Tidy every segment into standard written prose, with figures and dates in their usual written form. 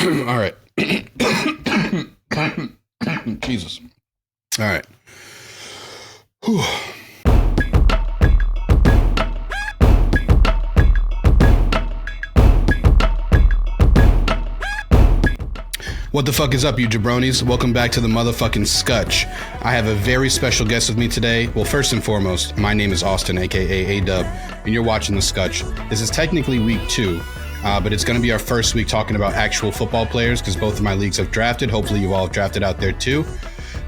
All right. Jesus. All right. Whew. What the fuck is up, you jabronis? Welcome back to the motherfucking Scutch. I have a very special guest with me today. Well, first and foremost, my name is Austin, aka A-Dub, and you're watching the Scutch. This is technically week 2, but it's going to be our first week talking about actual football players because both of my leagues have drafted. Hopefully you all have drafted out there too.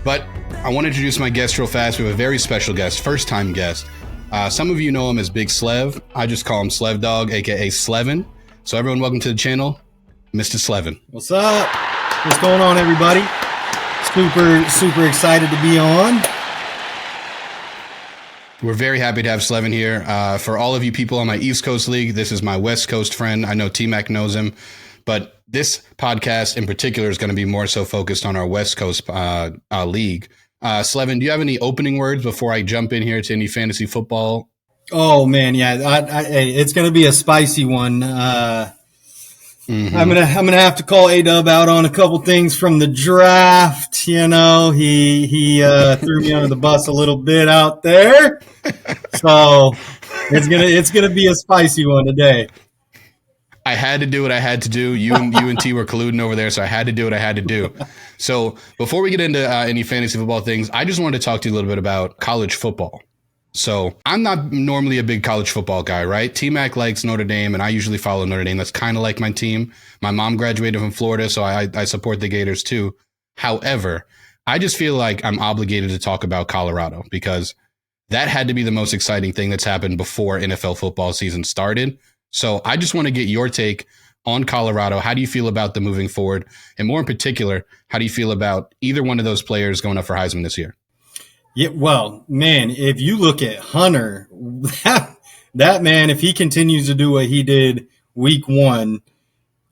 But I want to introduce my guest real fast. We have a very special guest, first-time guest. Some of you know him as Big Slev. I just call him Slev Dog, aka SLEVIN. So everyone, welcome to the channel, Mr. SLEVIN. What's up? What's going on, everybody? Super excited to be on. We're very happy to have SLEVIN here. For all of you people on my East Coast league, this is my West Coast friend. I know T-Mac knows him, but this podcast in particular is going to be more so focused on our West Coast league. SLEVIN, do you have any opening words before I jump in here to any fantasy football? Oh, man, yeah. It's going to be a spicy one. I'm gonna have to call A-Dub out on a couple things from the draft. You know, he threw me under the bus a little bit out there, so it's gonna be a spicy one today. I had to do what I had to do. You and T were colluding over there, so I had to do what I had to do. So before we get into any fantasy football things, I just wanted to talk to you a little bit about college football. So I'm not normally a big college football guy, right? T-Mac likes Notre Dame, and I usually follow Notre Dame. That's kind of like my team. My mom graduated from Florida, so I support the Gators too. However, I just feel like I'm obligated to talk about Colorado because that had to be the most exciting thing that's happened before NFL football season started. So I just want to get your take on Colorado. How do you feel about them moving forward? And more in particular, how do you feel about either one of those players going up for Heisman this year? Yeah, well, man, if you look at Hunter, that man, if he continues to do what he did week 1,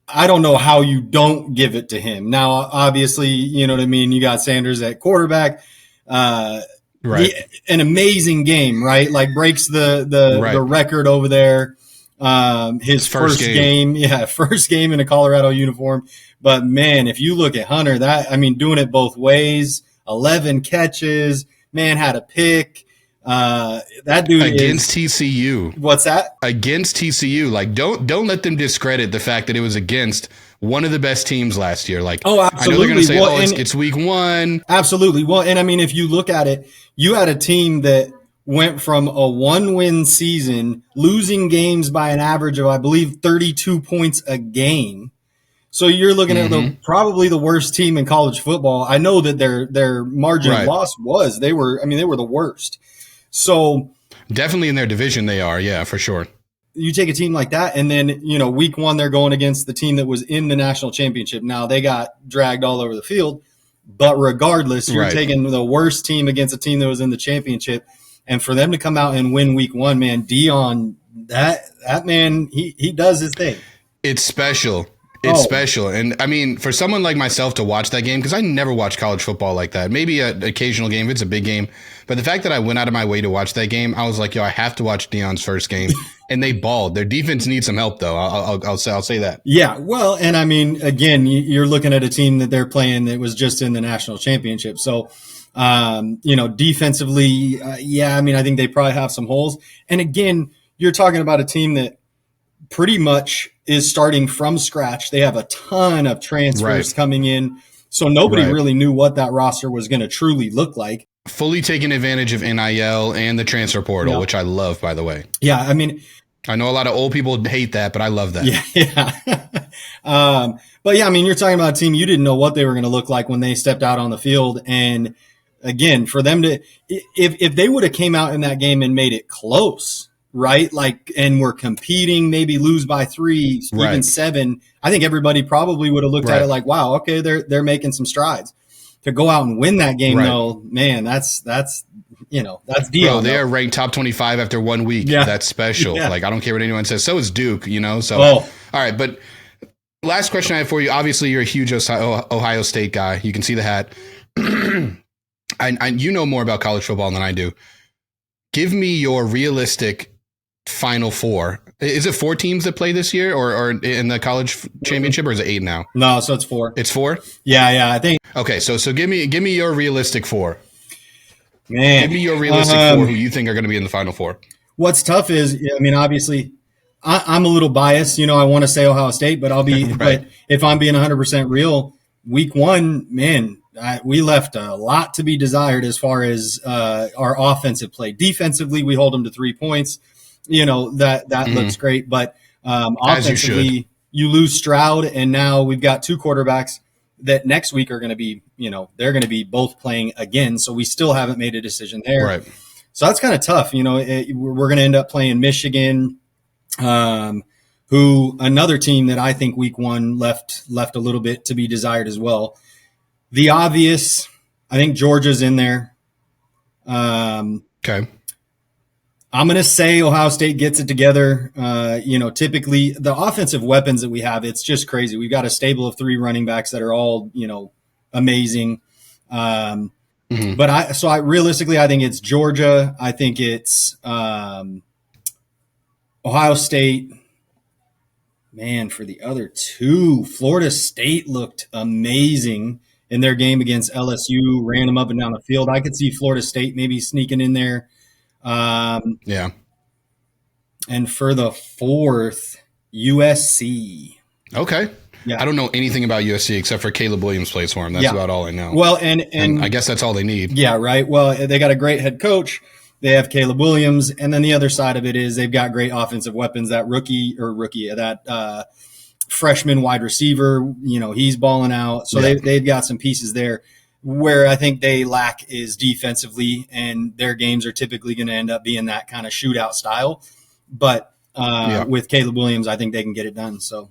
I don't know how you don't give it to him. Now, obviously, you know what I mean? You got Sanders at quarterback. Right. An amazing game, right? Like breaks the record over there. His first game. Yeah, first game in a Colorado uniform. But, man, if you look at Hunter, doing it both ways, 11 catches. Man had a pick. That dude against TCU. What's that? Against TCU. Like, don't let them discredit the fact that it was against one of the best teams last year. Like, oh, absolutely. I know they're going to say, it's week 1. Absolutely. Well, and I mean, if you look at it, you had a team that went from a 1-win season, losing games by an average of, I believe, 32 points a game. So you're looking at probably the worst team in college football. I know that their margin of loss was they were the worst. So definitely in their division they are, yeah, for sure. You take a team like that, and then week 1 they're going against the team that was in the national championship. Now they got dragged all over the field, but regardless, you're taking the worst team against a team that was in the championship, and for them to come out and win week 1, man, Dion, that man, he does his thing. It's special. It's special. And I mean, for someone like myself to watch that game, because I never watch college football like that, maybe an occasional game if it's a big game. But the fact that I went out of my way to watch that game, I was like, yo, I have to watch Dion's first game. And they balled. Their defense needs some help, though. I'll say that. Yeah. Well, and I mean, again, you're looking at a team that they're playing that was just in the national championship. So, defensively, I think they probably have some holes. And again, you're talking about a team that pretty much is starting from scratch. They have a ton of transfers coming in. So nobody really knew what that roster was going to truly look like. Fully taking advantage of NIL and the transfer portal, which I love, by the way. Yeah, I mean, I know a lot of old people hate that, but I love that. Yeah. But yeah, I mean, you're talking about a team you didn't know what they were going to look like when they stepped out on the field. And again, for them to, if they would have came out in that game and made it close, right? Like, and we're competing, maybe lose by 3, even 7. I think everybody probably would have looked at it like, wow, okay, they're making some strides. To go out and win that game, though, man, that's deal. Bro, they are ranked top 25 after 1 week. Yeah. That's special. Yeah. Like, I don't care what anyone says. So is Duke, So, all right. But last question I have for you. Obviously, you're a huge Ohio State guy. You can see the hat. You know more about college football than I do. Give me your realistic Final Four Is it 4 teams that play this year, or in the college championship, or is it 8 now? No, so it's 4. It's 4. Yeah, I think. Okay, so give me your realistic 4. Man, give me your realistic 4 who you think are going to be in the Final Four. What's tough is, I mean, obviously, I'm a little biased. I want to say Ohio State, but I'll be. Right. But if I'm being 100% real, week 1, man, we left a lot to be desired as far as our offensive play. Defensively, we hold them to 3 points. That looks great, but offensively, you lose Stroud, and now we've got 2 quarterbacks that next week are going to be, they're going to be both playing again. So we still haven't made a decision there. Right. So that's kind of tough. We're going to end up playing Michigan, who another team that I think week 1 left a little bit to be desired as well. The obvious, I think Georgia's in there. Okay. I'm going to say Ohio State gets it together. Typically the offensive weapons that we have, it's just crazy. We've got a stable of 3 running backs that are all, amazing. But I realistically, I think it's Georgia. I think it's Ohio State. Man, for the other 2, Florida State looked amazing in their game against LSU, ran them up and down the field. I could see Florida State maybe sneaking in there. Yeah. And for the 4th, USC. Okay. Yeah. I don't know anything about USC except for Caleb Williams plays for him. That's about all I know. Well, and I guess that's all they need. Yeah, right. Well, they got a great head coach. They have Caleb Williams, and then the other side of it is they've got great offensive weapons. That freshman wide receiver, he's balling out. So they've got some pieces there. Where I think they lack is defensively, and their games are typically going to end up being that kind of shootout style. But with Caleb Williams, I think they can get it done. So,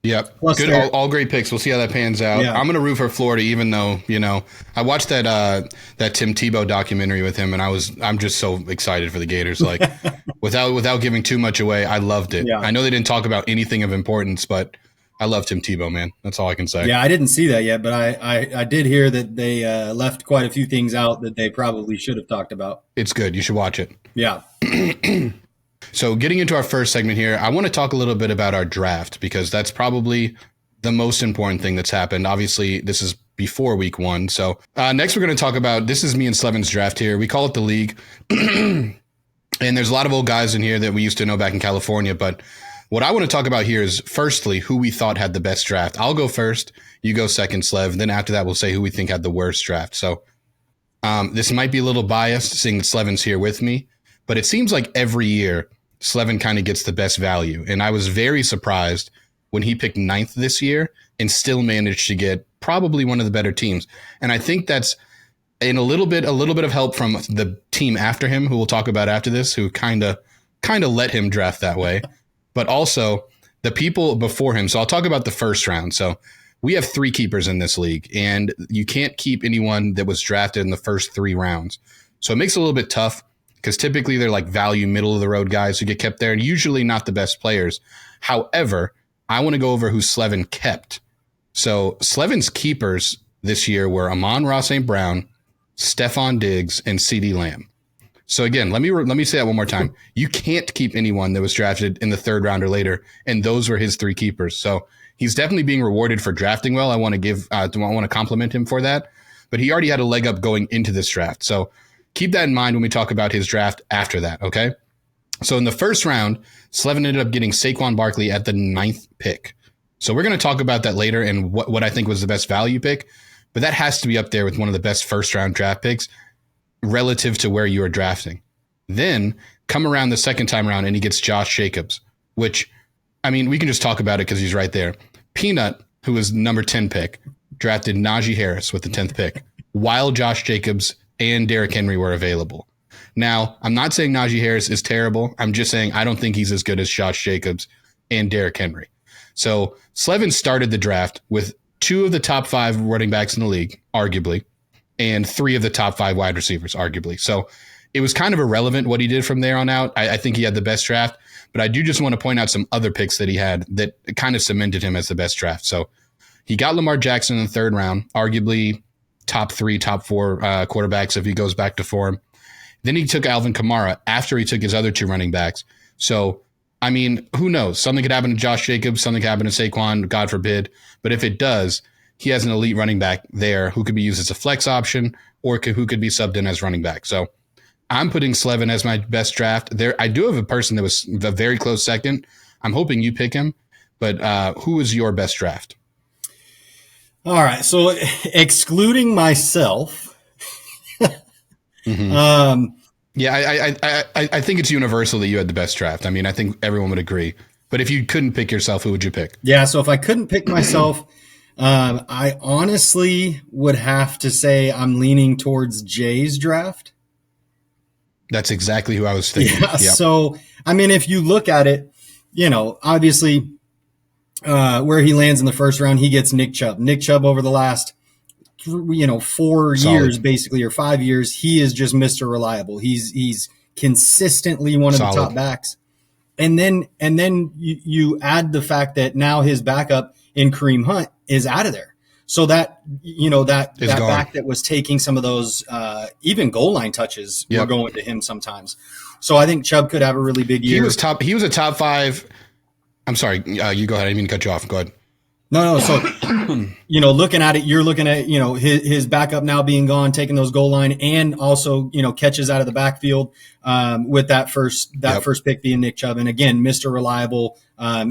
yeah, good, all great picks. We'll see how that pans out. Yeah. I'm going to root for Florida, even though I watched that Tim Tebow documentary with him, and I'm just so excited for the Gators. Like, without giving too much away, I loved it. Yeah. I know they didn't talk about anything of importance, but I love Tim Tebow, man. That's all I can say. Yeah, I didn't see that yet, but I did hear that they left quite a few things out that they probably should have talked about. It's good. You should watch it. Yeah. So getting into our first segment here, I want to talk a little bit about our draft because that's probably the most important thing that's happened. Obviously, this is before week 1. So next we're going to talk about, this is me and Slevin's draft here. We call it the league. And there's a lot of old guys in here that we used to know back in California, but what I want to talk about here is, firstly, who we thought had the best draft. I'll go first. You go second, Slev. Then after that, we'll say who we think had the worst draft. So this might be a little biased, seeing that Slevin's here with me. But it seems like every year, Slevin kind of gets the best value. And I was very surprised when he picked 9th this year and still managed to get probably one of the better teams. And I think that's in a little bit of help from the team after him, who we'll talk about after this, who kind of let him draft that way. But also the people before him. So I'll talk about the first round. So we have 3 keepers in this league, and you can't keep anyone that was drafted in the first 3 rounds. So it makes it a little bit tough because typically they're like value middle of the road guys who get kept there, and usually not the best players. However, I want to go over who Slevin kept. So Slevin's keepers this year were Amon-Ra St. Brown, Stephon Diggs, and CeeDee Lamb. So again, let me say that one more time. You can't keep anyone that was drafted in the 3rd round or later, and those were his 3 keepers. So he's definitely being rewarded for drafting well. I want to compliment him for that. But he already had a leg up going into this draft. So keep that in mind when we talk about his draft after that, okay? So in the first round, Slevin ended up getting Saquon Barkley at the 9th pick. So we're going to talk about that later and what I think was the best value pick. But that has to be up there with one of the best first-round draft picks relative to where you are drafting. Then come around the second time around and he gets Josh Jacobs, which, I mean, we can just talk about it because he's right there. Peanut, who was number 10 pick, drafted Najee Harris with the 10th pick, while Josh Jacobs and Derrick Henry were available. Now, I'm not saying Najee Harris is terrible. I'm just saying I don't think he's as good as Josh Jacobs and Derrick Henry. So Slevin started the draft with 2 of the top 5 running backs in the league, arguably, and 3 of the top 5 wide receivers, arguably. So it was kind of irrelevant what he did from there on out. I think he had the best draft, but I do just want to point out some other picks that he had that kind of cemented him as the best draft. So he got Lamar Jackson in the 3rd round, arguably top 3, top 4 quarterbacks if he goes back to form. Then he took Alvin Kamara after he took his other 2 running backs. So, I mean, who knows? Something could happen to Josh Jacobs, something could happen to Saquon, God forbid. But if it does, he has an elite running back there who could be used as a flex option or who could be subbed in as running back. So I'm putting SLEVIN as my best draft. There, I do have a person that was a very close second. I'm hoping you pick him. But who is your best draft? All right. So excluding myself, yeah, I think it's universal that you had the best draft. I mean, I think everyone would agree. But if you couldn't pick yourself, who would you pick? Yeah, so if I couldn't pick myself, I honestly would have to say I'm leaning towards Jay's draft. That's exactly who I was thinking. Yeah. Yep. So, I mean, if you look at it, obviously where he lands in the first round, he gets Nick Chubb. Nick Chubb over the last 4 years, basically, or 5 years, he is just Mr. Reliable. He's consistently one of the top backs. And then you add the fact that now his backup in Kareem Hunt is out of there. So that back that was taking some of those even goal line touches were going to him sometimes. So I think Chubb could have a really big year. He was a top 5. I'm sorry, you go ahead. I didn't mean to cut you off. Go ahead. No. So, looking at it, you're looking at, his backup now being gone, taking those goal line and also, catches out of the backfield with that first pick being Nick Chubb. And again, Mr. Reliable.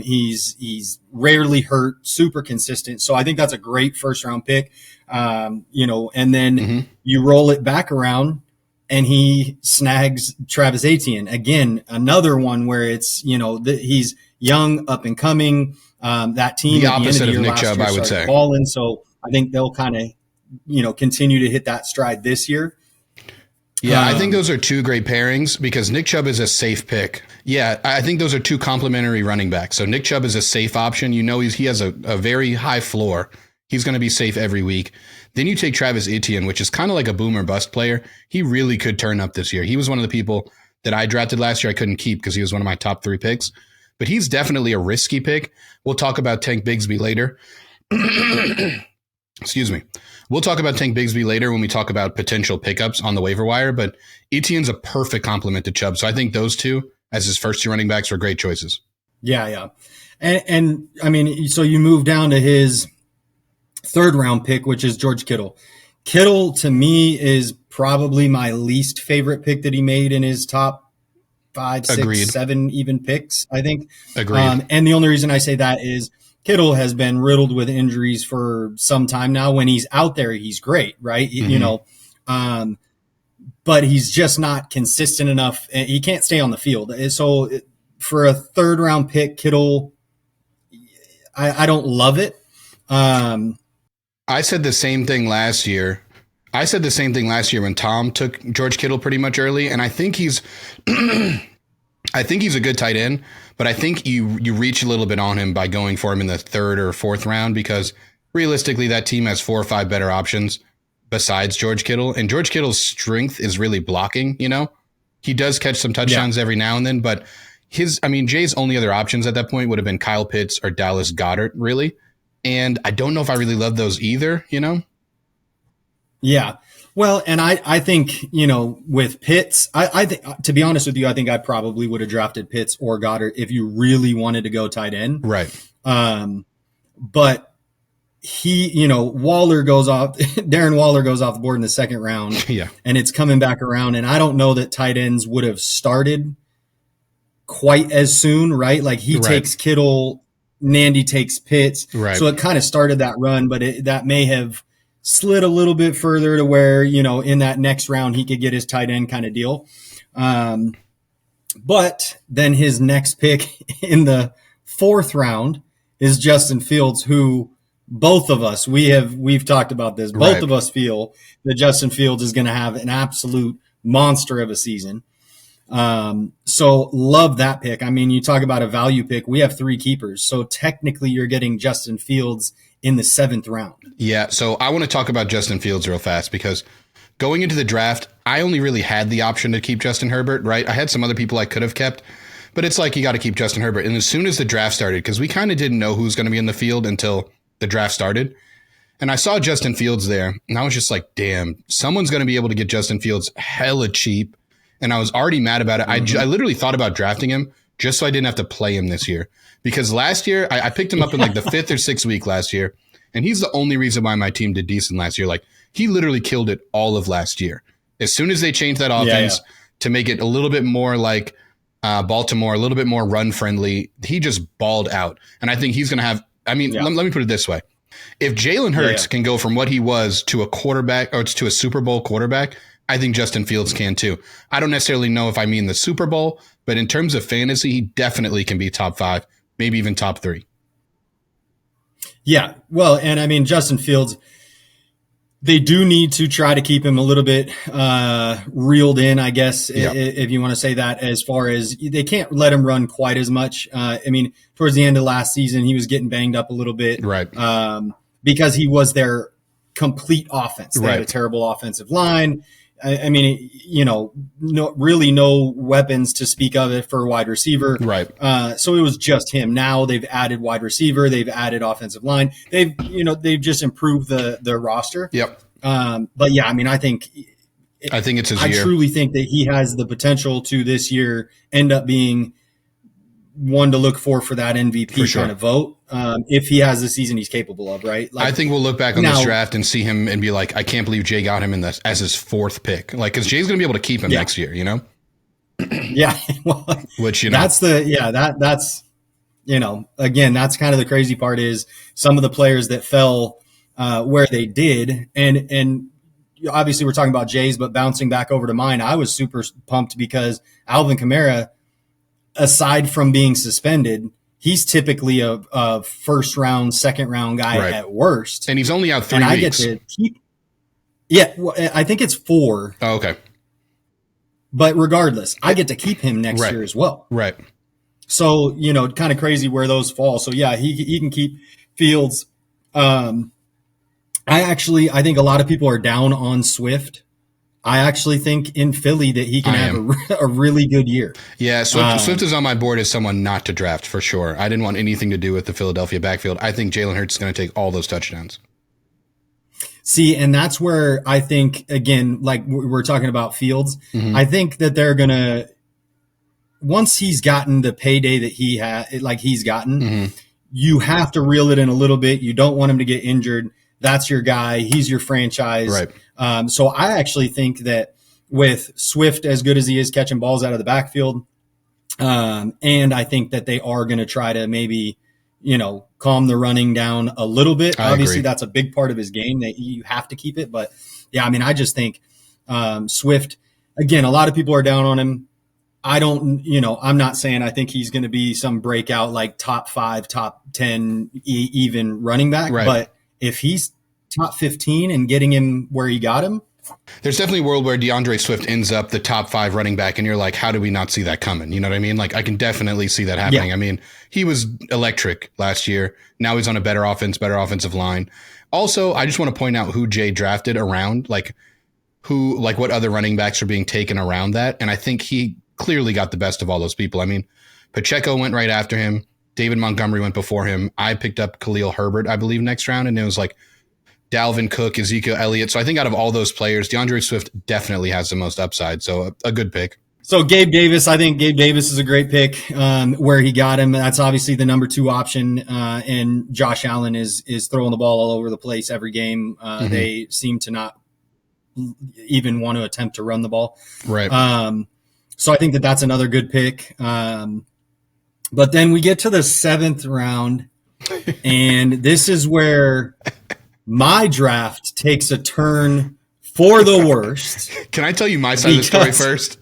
He's rarely hurt, super consistent. So I think that's a great first round pick. And then you roll it back around and he snags Travis Etienne. Again, another one where it's, he's young, up and coming. That team the at the opposite end of of Nick Chubb, I would say. Balling, so I think they'll kind of, continue to hit that stride this year. Yeah, I think those are two great pairings because Nick Chubb is a safe pick. Yeah, I think those are two complementary running backs. So Nick Chubb is a safe option. He has a very high floor. He's going to be safe every week. Then you take Travis Etienne, which is kind of like a boom or bust player. He really could turn up this year. He was one of the people that I drafted last year I couldn't keep because he was one of my top 3 picks. But he's definitely a risky pick. We'll talk about Tank Bigsby later. Excuse me. We'll talk about Tank Bigsby later when we talk about potential pickups on the waiver wire. But Etienne's a perfect complement to Chubb. So I think those two, as his first 2 running backs, were great choices. Yeah. And I mean, so you move down to his 3rd round pick, which is George Kittle. Kittle, to me, is probably my least favorite pick that he made in his top 5, 6, Agreed. 7 even picks, I think. Agreed. And the only reason I say that is Kittle has been riddled with injuries for some time now. When he's out there, he's great, right? But he's just not consistent enough. He can't stay on the field. So for a 3rd round pick, Kittle, I don't love it. I said the same thing last year. When Tom took George Kittle pretty much early, and I think he's a good tight end, but I think you reach a little bit on him by going for him in the 3rd or 4th round because realistically that team has 4 or 5 better options besides George Kittle, and George Kittle's strength is really blocking. He does catch some touchdowns every now and then, but Jay's only other options at that point would have been Kyle Pitts or Dallas Goedert, really, and I don't know if I really love those either. Yeah. Well, and I think, with Pitts, I think, to be honest with you, I think I probably would have drafted Pitts or Goddard if you really wanted to go tight end. Right. But Darren Waller goes off the board in the 2nd round. Yeah. And it's coming back around. And I don't know that tight ends would have started quite as soon, right? Like he takes Kittle, Nandy takes Pitts. Right. So it kind of started that run, but that may have slid a little bit further to where, in that next round, he could get his tight end kind of deal. But then his next pick in the 4th round is Justin Fields, who both of us, we've talked about this. Both of us feel that Justin Fields is going to have an absolute monster of a season. So love that pick. I mean, you talk about a value pick. We have 3 keepers. So technically you're getting Justin Fields in the 7th round. Yeah. So I want to talk about Justin Fields real fast because going into the draft, I only really had the option to keep Justin Herbert, right? I had some other people I could have kept, but it's like you got to keep Justin Herbert. And as soon as the draft started, because we kind of didn't know who was going to be in the field until the draft started, and I saw Justin Fields there, and I was just like, damn, someone's going to be able to get Justin Fields hella cheap. And I was already mad about it. I literally thought about drafting him just so I didn't have to play him this year. Because last year, I picked him up in like the 5th or 6th week last year, and he's the only reason why my team did decent last year. Like, he literally killed it all of last year. As soon as they changed that offense to make it a little bit more like Baltimore, a little bit more run-friendly, he just balled out. And I think he's going to have – I mean, let me put it this way. If Jalen Hurts can go from what he was to a quarterback or to a Super Bowl quarterback, I think Justin Fields can too. I don't necessarily know if I mean the Super Bowl, but in terms of fantasy, he definitely can be top 5, maybe even top 3. Yeah, well, and I mean, Justin Fields, they do need to try to keep him a little bit reeled in, I guess, if you want to say that, as far as they can't let him run quite as much. I mean, towards the end of last season, he was getting banged up a little bit, right? Because he was their complete offense. They had a terrible offensive line. I mean, you know, no weapons to speak of it for a wide receiver. Right. So it was just him. Now they've added wide receiver. They've added offensive line. They've just improved the roster. Yep. But yeah, I mean, I think it's his year. I truly think that he has the potential to this year end up being one to look for that MVP kind of vote. If he has the season he's capable of, right? Like, I think we'll look back on this draft and see him and be like, I can't believe Jay got him as his 4th pick. Like, because Jay's going to be able to keep him next year, you know? Yeah. Well, which, you know, that's, you know, again, that's kind of the crazy part is some of the players that fell where they did. And obviously we're talking about Jay's, but bouncing back over to mine, I was super pumped because Alvin Kamara, aside from being suspended, he's typically a first round, second round guy at worst. And he's only out 3 and I weeks. get to keep, well, I think it's 4. Oh, okay. But regardless, I get to keep him next year as well. Right. So, you know, kind of crazy where those fall. So yeah, he can keep Fields. I think a lot of people are down on Swift. I actually think in Philly that he can have a really good year. Yeah, Swift is on my board as someone not to draft for sure. I didn't want anything to do with the Philadelphia backfield. I think Jalen Hurts is going to take all those touchdowns. See, and that's where I think, again, like we're talking about Fields, I think that they're going to, once he's gotten the payday that he's gotten, you have to reel it in a little bit. You don't want him to get injured. That's your guy. He's your franchise. Right. So I actually think that with Swift, as good as he is catching balls out of the backfield, and I think that they are going to try to maybe, you know, calm the running down a little bit. Obviously, that's a big part of his game that you have to keep it. But yeah, I mean, I just think Swift, again, a lot of people are down on him. I'm not saying I think he's going to be some breakout like top 5, top 10, even running back. Right. But if he's top 15 and getting him where he got him, there's definitely a world where DeAndre Swift ends up the top 5 running back, and you're like, how do we not see that coming? You know what I mean? Like, I can definitely see that happening. Yeah. I mean, he was electric last year. Now he's on a better offensive line. Also, I just want to point out who Jay drafted around, like what other running backs are being taken around that. And I think he clearly got the best of all those people. I mean, Pacheco went right after him. David Montgomery went before him. I picked up Khalil Herbert, I believe, next round. And it was like Dalvin Cook, Ezekiel Elliott. So I think out of all those players, DeAndre Swift definitely has the most upside. So a good pick. So Gabe Davis, I think Gabe Davis is a great pick where he got him. That's obviously the number 2 option. And Josh Allen is throwing the ball all over the place every game. They seem to not even want to attempt to run the ball. Right. So I think that that's another good pick. But then we get to the 7th round, and this is where my draft takes a turn for the worst. Can I tell you my side of the story first?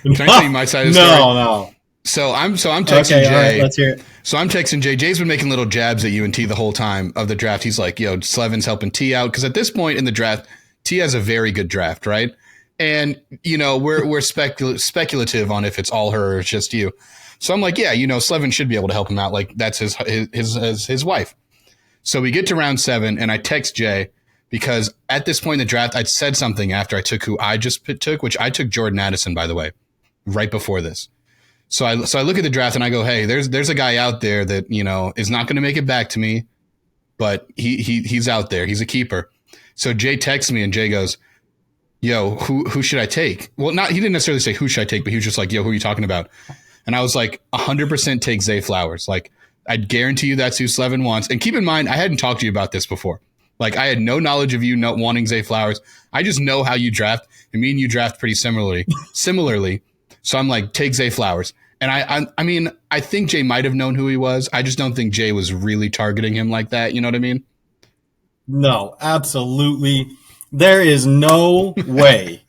Can I tell you my side of the story? No. So I'm texting Jay. All right, let's hear it. So I'm texting Jay. Jay's been making little jabs at UNT the whole time of the draft. He's like, yo, Slevin's helping T out. Because at this point in the draft, T has a very good draft, right? And, you know, we're speculative on if it's all her or it's just you. So I'm like, yeah, you know, Slevin should be able to help him out. Like, that's his wife. So we get to round 7, and I text Jay because at this point in the draft, I'd said something after I took who I just took, which I took Jordan Addison, by the way, right before this. So I look at the draft and I go, hey, there's a guy out there that, you know, is not going to make it back to me, but he's out there. He's a keeper. So Jay texts me, and Jay goes, yo, who should I take? Well, he didn't necessarily say who should I take, but he was just like, yo, who are you talking about? And I was like, 100% take Zay Flowers. Like, I'd guarantee you that's who SLEVIN wants. And keep in mind, I hadn't talked to you about this before. Like, I had no knowledge of you not wanting Zay Flowers. I just know how you draft, and me and you draft pretty similarly. So I'm like, take Zay Flowers. And I mean, I think Jay might have known who he was. I just don't think Jay was really targeting him like that. You know what I mean? No, absolutely. There is no way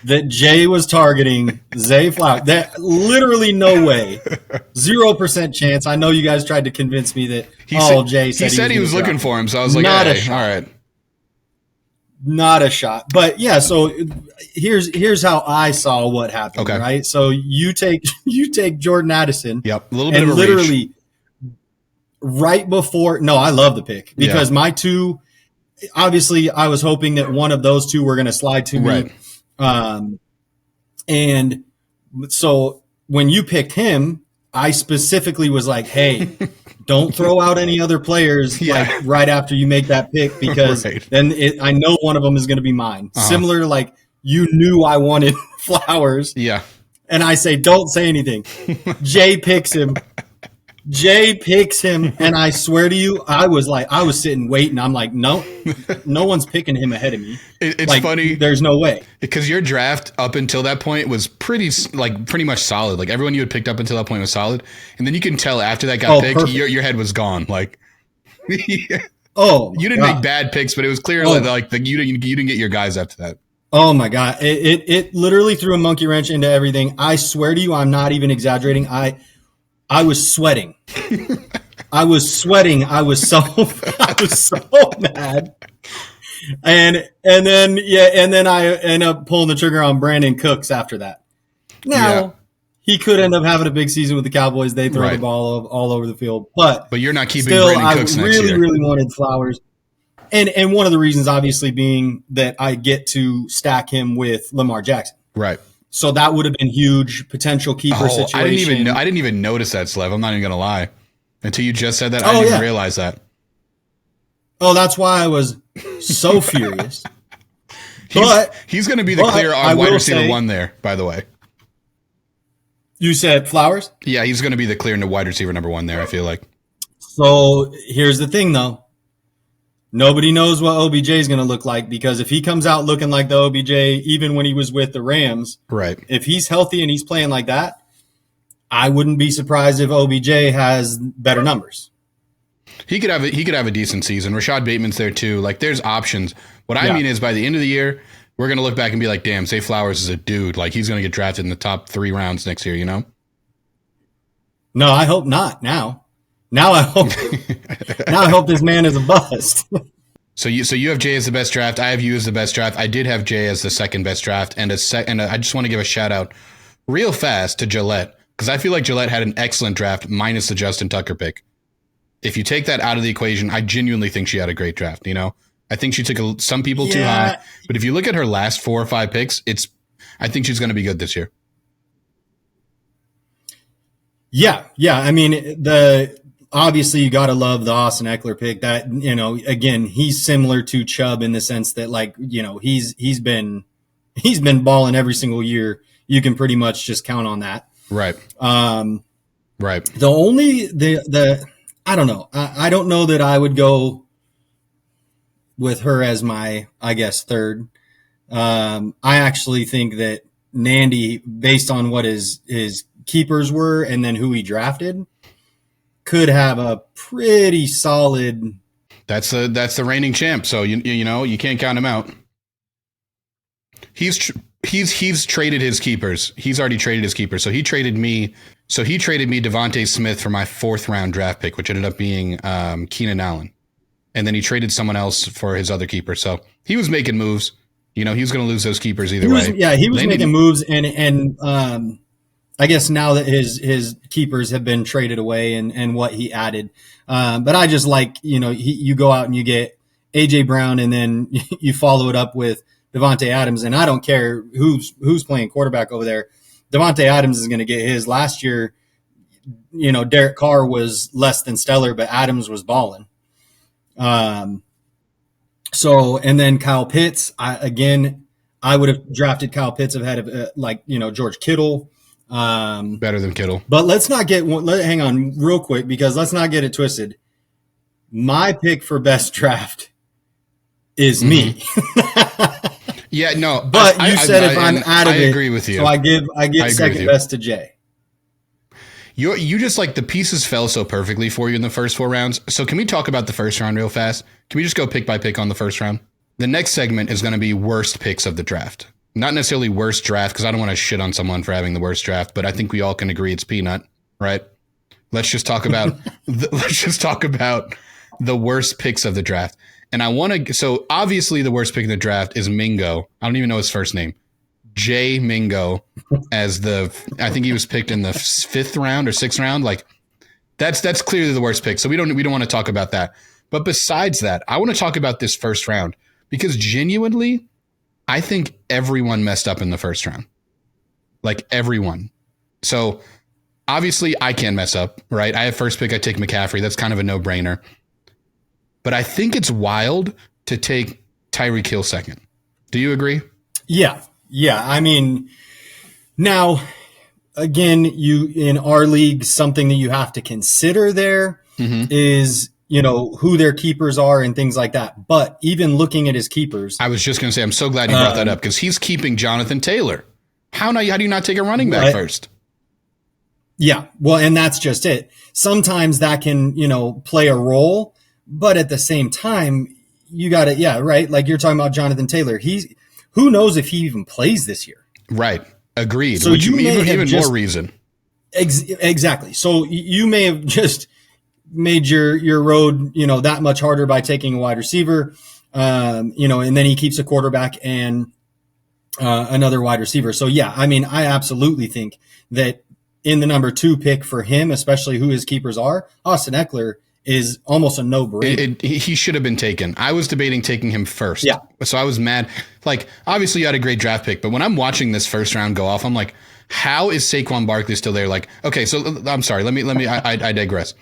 that Jay was targeting Zay Flowers. That literally no way. 0% chance. I know you guys tried to convince me that Jay said he was looking for him. So I was like, not hey, all right. Not a shot. But yeah, so here's how I saw what happened, okay. right? So you take Jordan Addison. Yep. A little bit of a literally reach. Right before, no, I love the pick because my two, obviously I was hoping that one of those two were going to slide to me. And so when you picked him, I specifically was like, hey, don't throw out any other players like right after you make that pick because then I know one of them is going to be mine. Similar to like you knew I wanted Flowers. Yeah. And I say, don't say anything. Jay picks him. And I swear to you, I was sitting waiting. I'm like, no one's picking him ahead of me. It's like, funny. There's no way. Because your draft up until that point was pretty much solid. Like everyone you had picked up until that point was solid. And then you can tell after that got picked, your head was gone. Like, you didn't make bad picks, but it was clear that you didn't get your guys after that. Oh my God. It literally threw a monkey wrench into everything. I swear to you, I'm not even exaggerating. I was sweating. I was so mad. And then I end up pulling the trigger on Brandon Cooks after that. Now, he could end up having a big season with the Cowboys. They throw the ball all over the field. But you're not keeping still, Brandon Cooks next year. I really wanted Flowers. And one of the reasons obviously being that I get to stack him with Lamar Jackson. Right. So that would have been huge potential keeper situation. I didn't even notice that, Slev. I'm not even going to lie. Until you just said that, I didn't even realize that. Oh, that's why I was so furious. He's going to be the clear wide receiver one there, by the way. You said Flowers? Yeah, he's going to be the clear wide receiver number one there, I feel like. So here's the thing, though. Nobody knows what OBJ is going to look like because if he comes out looking like the OBJ, even when he was with the Rams, right? If he's healthy and he's playing like that, I wouldn't be surprised if OBJ has better numbers. He could have a decent season. Rashad Bateman's there too. Like there's options. What I mean is by the end of the year, we're going to look back and be like, damn, Zay Flowers is a dude. Like he's going to get drafted in the top 3 rounds next year, you know? No, I hope not now. Now I hope this man is a bust. So you have Jay as the best draft. I have you as the best draft. I did have Jay as the second best draft, and I just want to give a shout out real fast to Gillette because I feel like Gillette had an excellent draft minus the Justin Tucker pick. If you take that out of the equation, I genuinely think she had a great draft. You know, I think she took some people too high, but if you look at her last 4 or 5 picks, I think she's going to be good this year. Yeah. I mean obviously, you got to love the Austin Eckler pick. That, you know, again, he's similar to Chubb in the sense that, like, you know, he's been balling every single year. You can pretty much just count on that. Right. Right. The only I don't know. I don't know that I would go with her as my, I guess, third. I actually think that Nandy, based on what his keepers were and then who he drafted, could have a pretty solid. That's the reigning champ. So you know you can't count him out. He's traded his keepers. He's already traded his keepers. So he traded me Devontae Smith for my 4th round draft pick, which ended up being Keenan Allen, and then he traded someone else for his other keeper. So he was making moves. You know he was going to lose those keepers either way. Yeah, he was making moves, and I guess now that his keepers have been traded away and what he added. But I just like, you know, you go out and you get A.J. Brown and then you follow it up with Devontae Adams. And I don't care who's playing quarterback over there. Devontae Adams is going to get his. Last year, you know, Derek Carr was less than stellar, but Adams was balling. So, and then Kyle Pitts, I would have drafted Kyle Pitts ahead of George Kittle. Better than Kittle. But let's not hang on real quick, because let's not get it twisted. My pick for best draft is me. Yeah, no. But you said if I'm out of it, I agree with you. So I give second best to Jay. You just like the pieces fell so perfectly for you in the first 4 rounds. So can we talk about the first round real fast? Can we just go pick by pick on the first round? The next segment is going to be worst picks of the draft. Not necessarily worst draft, because I don't want to shit on someone for having the worst draft, but I think we all can agree it's Peanut, right? Let's just talk about the worst picks of the draft. And I want to, so obviously the worst pick in the draft is Mingo. I don't even know his first name. Jay Mingo as I think he was picked in the 5th round or 6th round. Like that's clearly the worst pick. So we don't want to talk about that. But besides that, I want to talk about this first round, because genuinely, I think everyone messed up in the first round. Like everyone. So obviously I can mess up, right? I have first pick. I take McCaffrey. That's kind of a no-brainer. But I think it's wild to take Tyreek Hill second. Do you agree? Yeah. I mean, now, again, in our league, something that you have to consider there is, who their keepers are and things like that. But even looking at his keepers. I was just going to say, I'm so glad you brought that up, because he's keeping Jonathan Taylor. How do you not take a running back first? Yeah. Well, and that's just it. Sometimes that can, play a role. But at the same time, you got to, right? Like you're talking about Jonathan Taylor. Who knows if he even plays this year? Right. Agreed. So Which you may have even just, more reason. Exactly. So you may have just made your road, that much harder by taking a wide receiver, and then he keeps a quarterback and another wide receiver. So yeah, I mean, I absolutely think that in the number 2 pick for him, especially who his keepers are, Austin Eckler is almost a no-brainer. He should have been taken. I was debating taking him first. Yeah. So I was mad. Like, obviously you had a great draft pick, but when I'm watching this first round go off, I'm like, how is Saquon Barkley still there? Like, okay, so I'm sorry. I digress.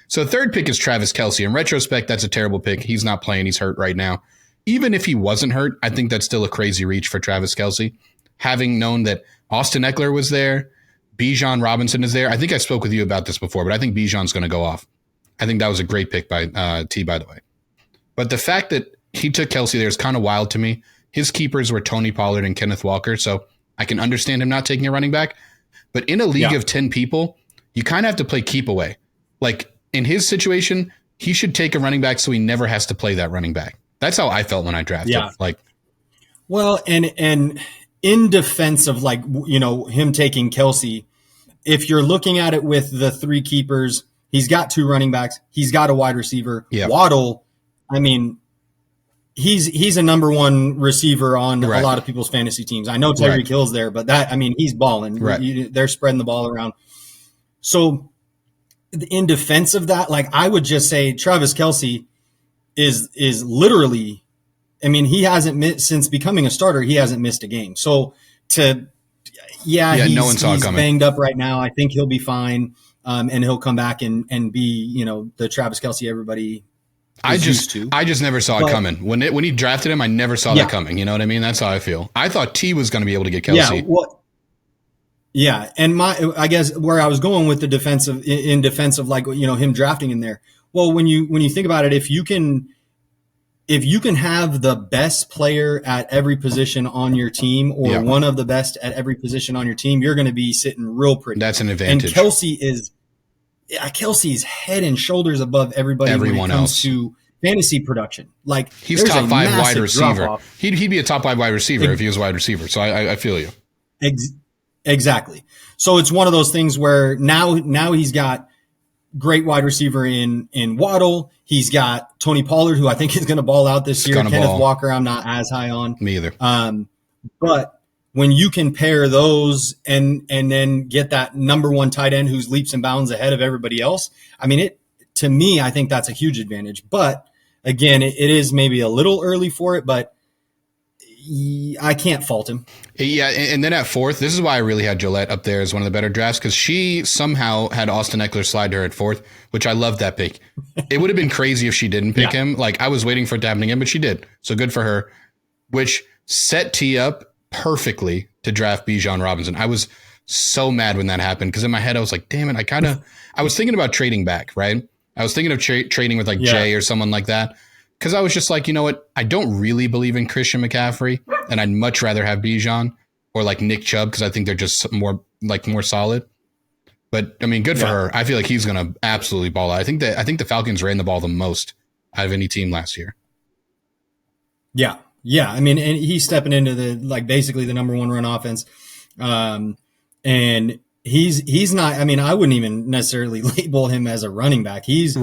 So third pick is Travis Kelce. In retrospect, that's a terrible pick. He's not playing. He's hurt right now. Even if he wasn't hurt, I think that's still a crazy reach for Travis Kelce. Having known that Austin Eckler was there, Bijan Robinson is there. I think I spoke with you about this before, but I think Bijan's going to go off. I think that was a great pick by T, by the way. But the fact that he took Kelce there is kind of wild to me. His keepers were Tony Pollard and Kenneth Walker, so I can understand him not taking a running back. But in a league of 10 people, you kind of have to play keep away. Like, in his situation, he should take a running back so he never has to play that running back. That's how I felt when I drafted. Yeah. Like, well, and in defense of, like, him taking Kelce, if you're looking at it with the 3 keepers, he's got 2 running backs. He's got a wide receiver. Yep. Waddle, I mean, he's a number 1 receiver on a lot of people's fantasy teams. I know Tyreek Hill's there, but he's balling. Right. They're spreading the ball around. So in defense of that, like, I would just say Travis Kelce is literally, I mean, he hasn't missed since becoming a starter. He hasn't missed a game. So no one saw it coming. Banged up right now. I think he'll be fine. And he'll come back and be, the Travis Kelce everybody is used to. I just never saw it coming. When he drafted him, I never saw that coming. You know what I mean? That's how I feel. I thought T was going to be able to get Kelce. And I guess where I was going with the defense of like, him drafting in there. Well, when you think about it, if you can have the best player at every position on your team, or one of the best at every position on your team, you're going to be sitting real pretty. That's an advantage. And Kelce's head and shoulders above everyone when it comes else to fantasy production. Like, he's top 5 wide receiver. He'd be a top 5 wide receiver if he was wide receiver. So I feel you. Exactly. So it's one of those things where now he's got great wide receiver in Waddle. He's got Tony Pollard, who I think is going to ball out this year. Kenneth Walker, I'm not as high on. Me either. But when you can pair those and then get that number 1 tight end who's leaps and bounds ahead of everybody else, I mean, to me, I think that's a huge advantage. But again, it is maybe a little early for it, but I can't fault him. Yeah, and then at 4th, this is why I really had Gillette up there as one of the better drafts, because she somehow had Austin Eckler slide to her at 4th, which I love that pick. It would have been crazy if she didn't pick him. Like, I was waiting for it to happen again, but she did. So good for her, which set T up perfectly to draft Bijan Robinson. I was so mad when that happened because in my head I was like, damn it, I was thinking about trading back, right? I was thinking of trading with like Jay or someone like that because I was just like, you know what? I don't really believe in Christian McCaffrey, and I'd much rather have Bijan or like Nick Chubb because I think they're just more solid. But I mean, good for her. I feel like he's going to absolutely ball out. I think the Falcons ran the ball the most out of any team last year. Yeah. Yeah. I mean, and he's stepping into basically the number one run offense. And he's not, I mean, I wouldn't even necessarily label him as a running back. He's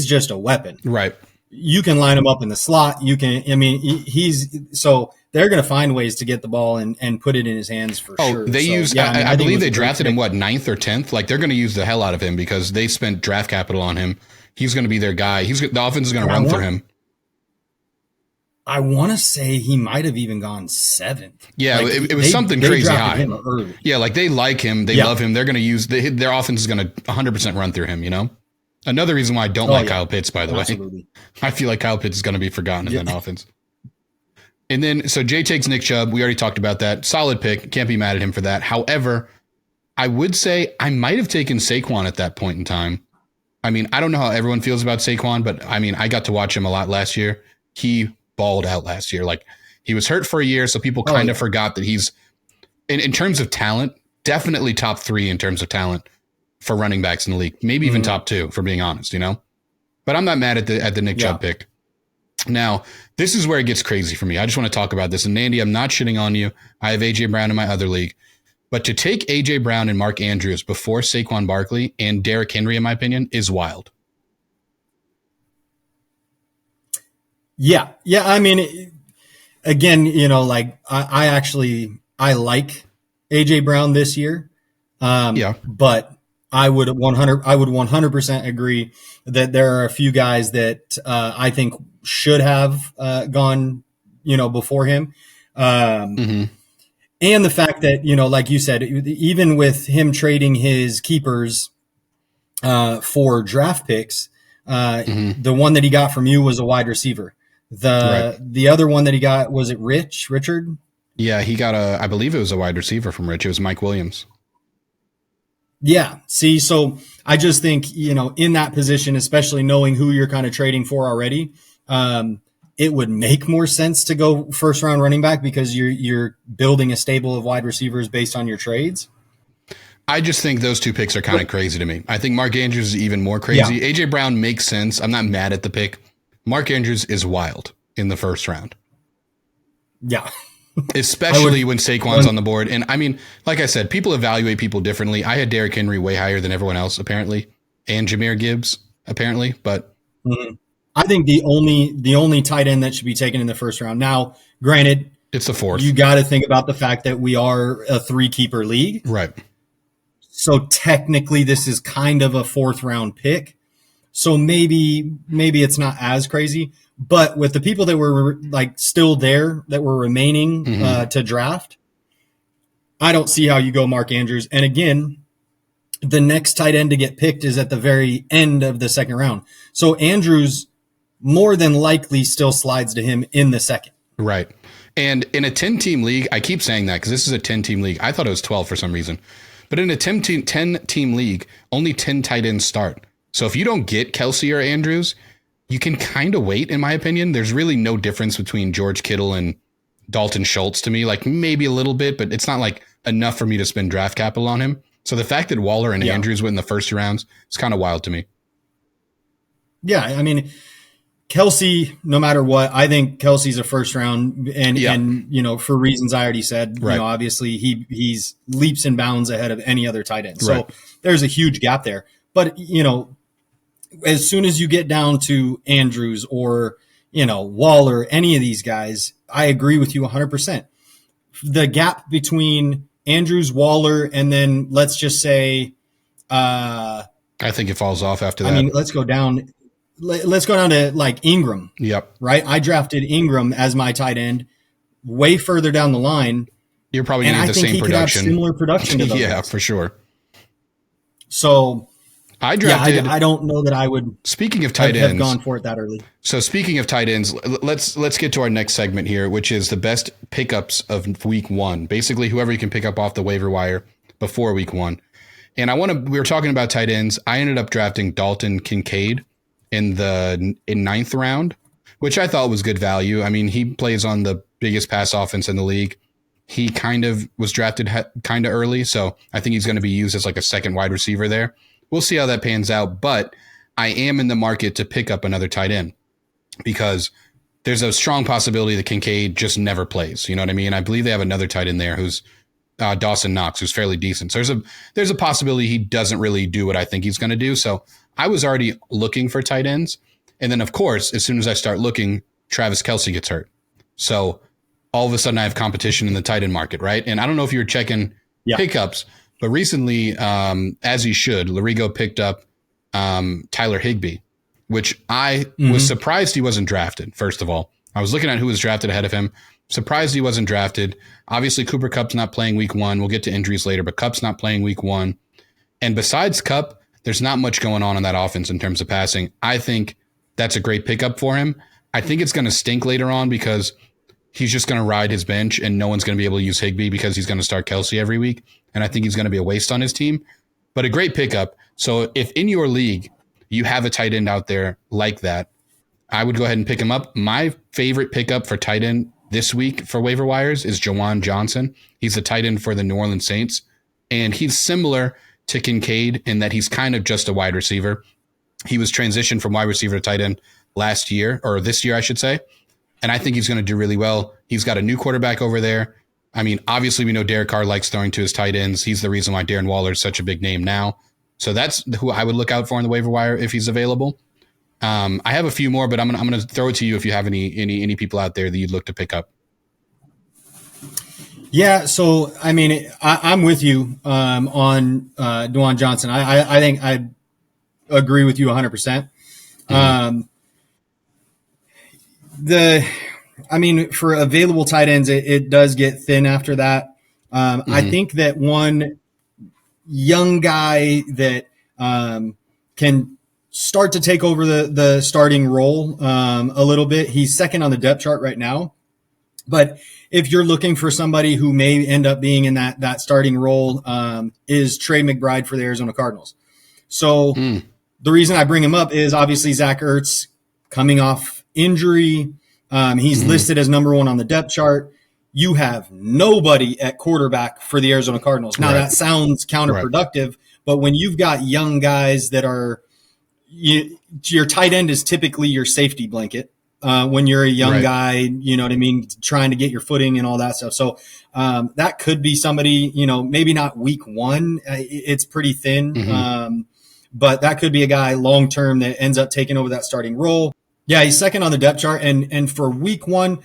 just a weapon. Right. You can line him up in the slot. So they're going to find ways to get the ball and put it in his hands for sure. I believe they drafted him, 9th or 10th? Like they're going to use the hell out of him because they spent draft capital on him. He's going to be their guy. The offense is going to run through him. I want to say he might have even gone 7th. Yeah, it was something crazy high. Him early. Yeah, like they like him. They love him. They're going to use their offense is going to 100% run through him, you know? Another reason why I don't like Kyle Pitts, by the way. I feel like Kyle Pitts is going to be forgotten in that offense. And then, so Jay takes Nick Chubb. We already talked about that. Solid pick. Can't be mad at him for that. However, I would say I might have taken Saquon at that point in time. I mean, I don't know how everyone feels about Saquon, but I mean, I got to watch him a lot last year. He balled out last year. Like he was hurt for a year, so people kind of forgot that he's, in terms of talent, definitely top 3 in terms of talent for running backs in the league. Maybe even top 2, for being honest, you know? But I'm not mad at the Nick Chubb pick. Now, this is where it gets crazy for me. I just want to talk about this. And Andy, I'm not shitting on you. I have A.J. Brown in my other league. But to take A.J. Brown and Mark Andrews before Saquon Barkley and Derrick Henry, in my opinion, is wild. Yeah. Yeah. I mean, again, you know, like I like A.J. Brown this year. But I would 100% agree that there are a few guys that I think should have gone, you know, before him. And the fact that, you know, like you said, even with him trading his keepers for draft picks, the one that he got from you was a wide receiver. The other one that he got, was it Richard? Yeah, he got I believe it was a wide receiver from Rich. It was Mike Williams. Yeah. See, so I just think, you know, in that position, especially knowing who you're kind of trading for already, it would make more sense to go first round running back because you're building a stable of wide receivers based on your trades. I just think those two picks are kind of crazy to me. I think Mark Andrews is even more crazy. Yeah. AJ Brown makes sense. I'm not mad at the pick. Mark Andrews is wild in the first round. Yeah. Especially when Saquon's on the board. And I mean, like I said, people evaluate people differently. I had Derrick Henry way higher than everyone else, apparently, and Jahmyr Gibbs, apparently. But I think the only tight end that should be taken in the first round. Now, granted, it's the 4th. You got to think about the fact that we are a 3-keeper league. Right. So technically, this is kind of a 4th round pick. So maybe it's not as crazy. But with the people that were like still there that were remaining to draft, I don't see how you go Mark Andrews. And again, the next tight end to get picked is at the very end of the second round. So Andrews more than likely still slides to him in the second. Right. And in a 10-team league, I keep saying that because this is a 10-team league. I thought it was 12 for some reason. But in a 10-team league, only 10 tight ends start. So if you don't get Kelsey or Andrews, you can kind of wait, in my opinion. There's really no difference between George Kittle and Dalton Schultz to me. Like maybe a little bit, but it's not like enough for me to spend draft capital on him. So the fact that Waller and Andrews went in the first 2 rounds is kind of wild to me. Yeah, I mean, Kelsey, no matter what, I think Kelsey's a first round, and you know, for reasons I already said, you know, obviously he's leaps and bounds ahead of any other tight end. So there's a huge gap there. But you know, as soon as you get down to Andrews or, you know, Waller, any of these guys, I agree with you 100%. The gap between Andrews, Waller, and then let's just say, I think it falls off after that. I mean, let's go down to like Ingram. Yep. Right. I drafted Ingram as my tight end way further down the line. You're probably going to get the same production. Could have similar production to those guys. For sure. So I drafted. I don't know that I would. Speaking of tight ends, have gone for it that early. So speaking of tight ends, let's get to our next segment here, which is the best pickups of week 1. Basically, whoever you can pick up off the waiver wire before week 1. And we were talking about tight ends. I ended up drafting Dalton Kincaid in 9th round, which I thought was good value. I mean, he plays on the biggest pass offense in the league. He kind of was drafted kind of early, so I think he's going to be used as like a second wide receiver there. We'll see how that pans out, but I am in the market to pick up another tight end because there's a strong possibility that Kincaid just never plays. You know what I mean? I believe they have another tight end there who's Dawson Knox, who's fairly decent. So there's a possibility he doesn't really do what I think he's going to do. So I was already looking for tight ends. And then, of course, as soon as I start looking, Travis Kelce gets hurt. So all of a sudden I have competition in the tight end market, right? And I don't know if you were checking pickups, but recently, as you should, Larigo picked up Tyler Higbee, which I was surprised he wasn't drafted, first of all. I was looking at who was drafted ahead of him. Surprised he wasn't drafted. Obviously, Cooper Kupp's not playing week 1. We'll get to injuries later, but Kupp's not playing week 1. And besides Kupp, there's not much going on in that offense in terms of passing. I think that's a great pickup for him. I think it's going to stink later on because he's just going to ride his bench and no one's going to be able to use Higbee because he's going to start Kelce every week. And I think he's going to be a waste on his team. But a great pickup. So if in your league you have a tight end out there like that, I would go ahead and pick him up. My favorite pickup for tight end this week for waiver wires is Jawan Johnson. He's the tight end for the New Orleans Saints. And he's similar to Kincaid in that he's kind of just a wide receiver. He was transitioned from wide receiver to tight end last year, or this year, I should say. And I think he's going to do really well. He's got a new quarterback over there. I mean, obviously, we know Derek Carr likes throwing to his tight ends. He's the reason why Darren Waller is such a big name now. So that's who I would look out for in the waiver wire if he's available. I have a few more, but I'm going to throw it to you if you have any people out there that you'd look to pick up. Yeah, so I mean, I'm with you on Jawan Johnson. I think I agree with you 100%. For available tight ends, it does get thin after that. I think that one young guy that can start to take over the starting role a little bit. He's second on the depth chart right now. But if you're looking for somebody who may end up being in that starting role, is Trey McBride for the Arizona Cardinals. So the reason I bring him up is obviously Zach Ertz coming off injury. He's listed as number 1 on the depth chart. You have nobody at quarterback for the Arizona Cardinals. Now, that sounds counterproductive, but when you've got young guys that are your tight end is typically your safety blanket. When you're a young guy, you know what I mean, trying to get your footing and all that stuff. So that could be somebody, maybe not week 1. It's pretty thin, but that could be a guy long-term that ends up taking over that starting role. Yeah, he's second on the depth chart. And for week 1,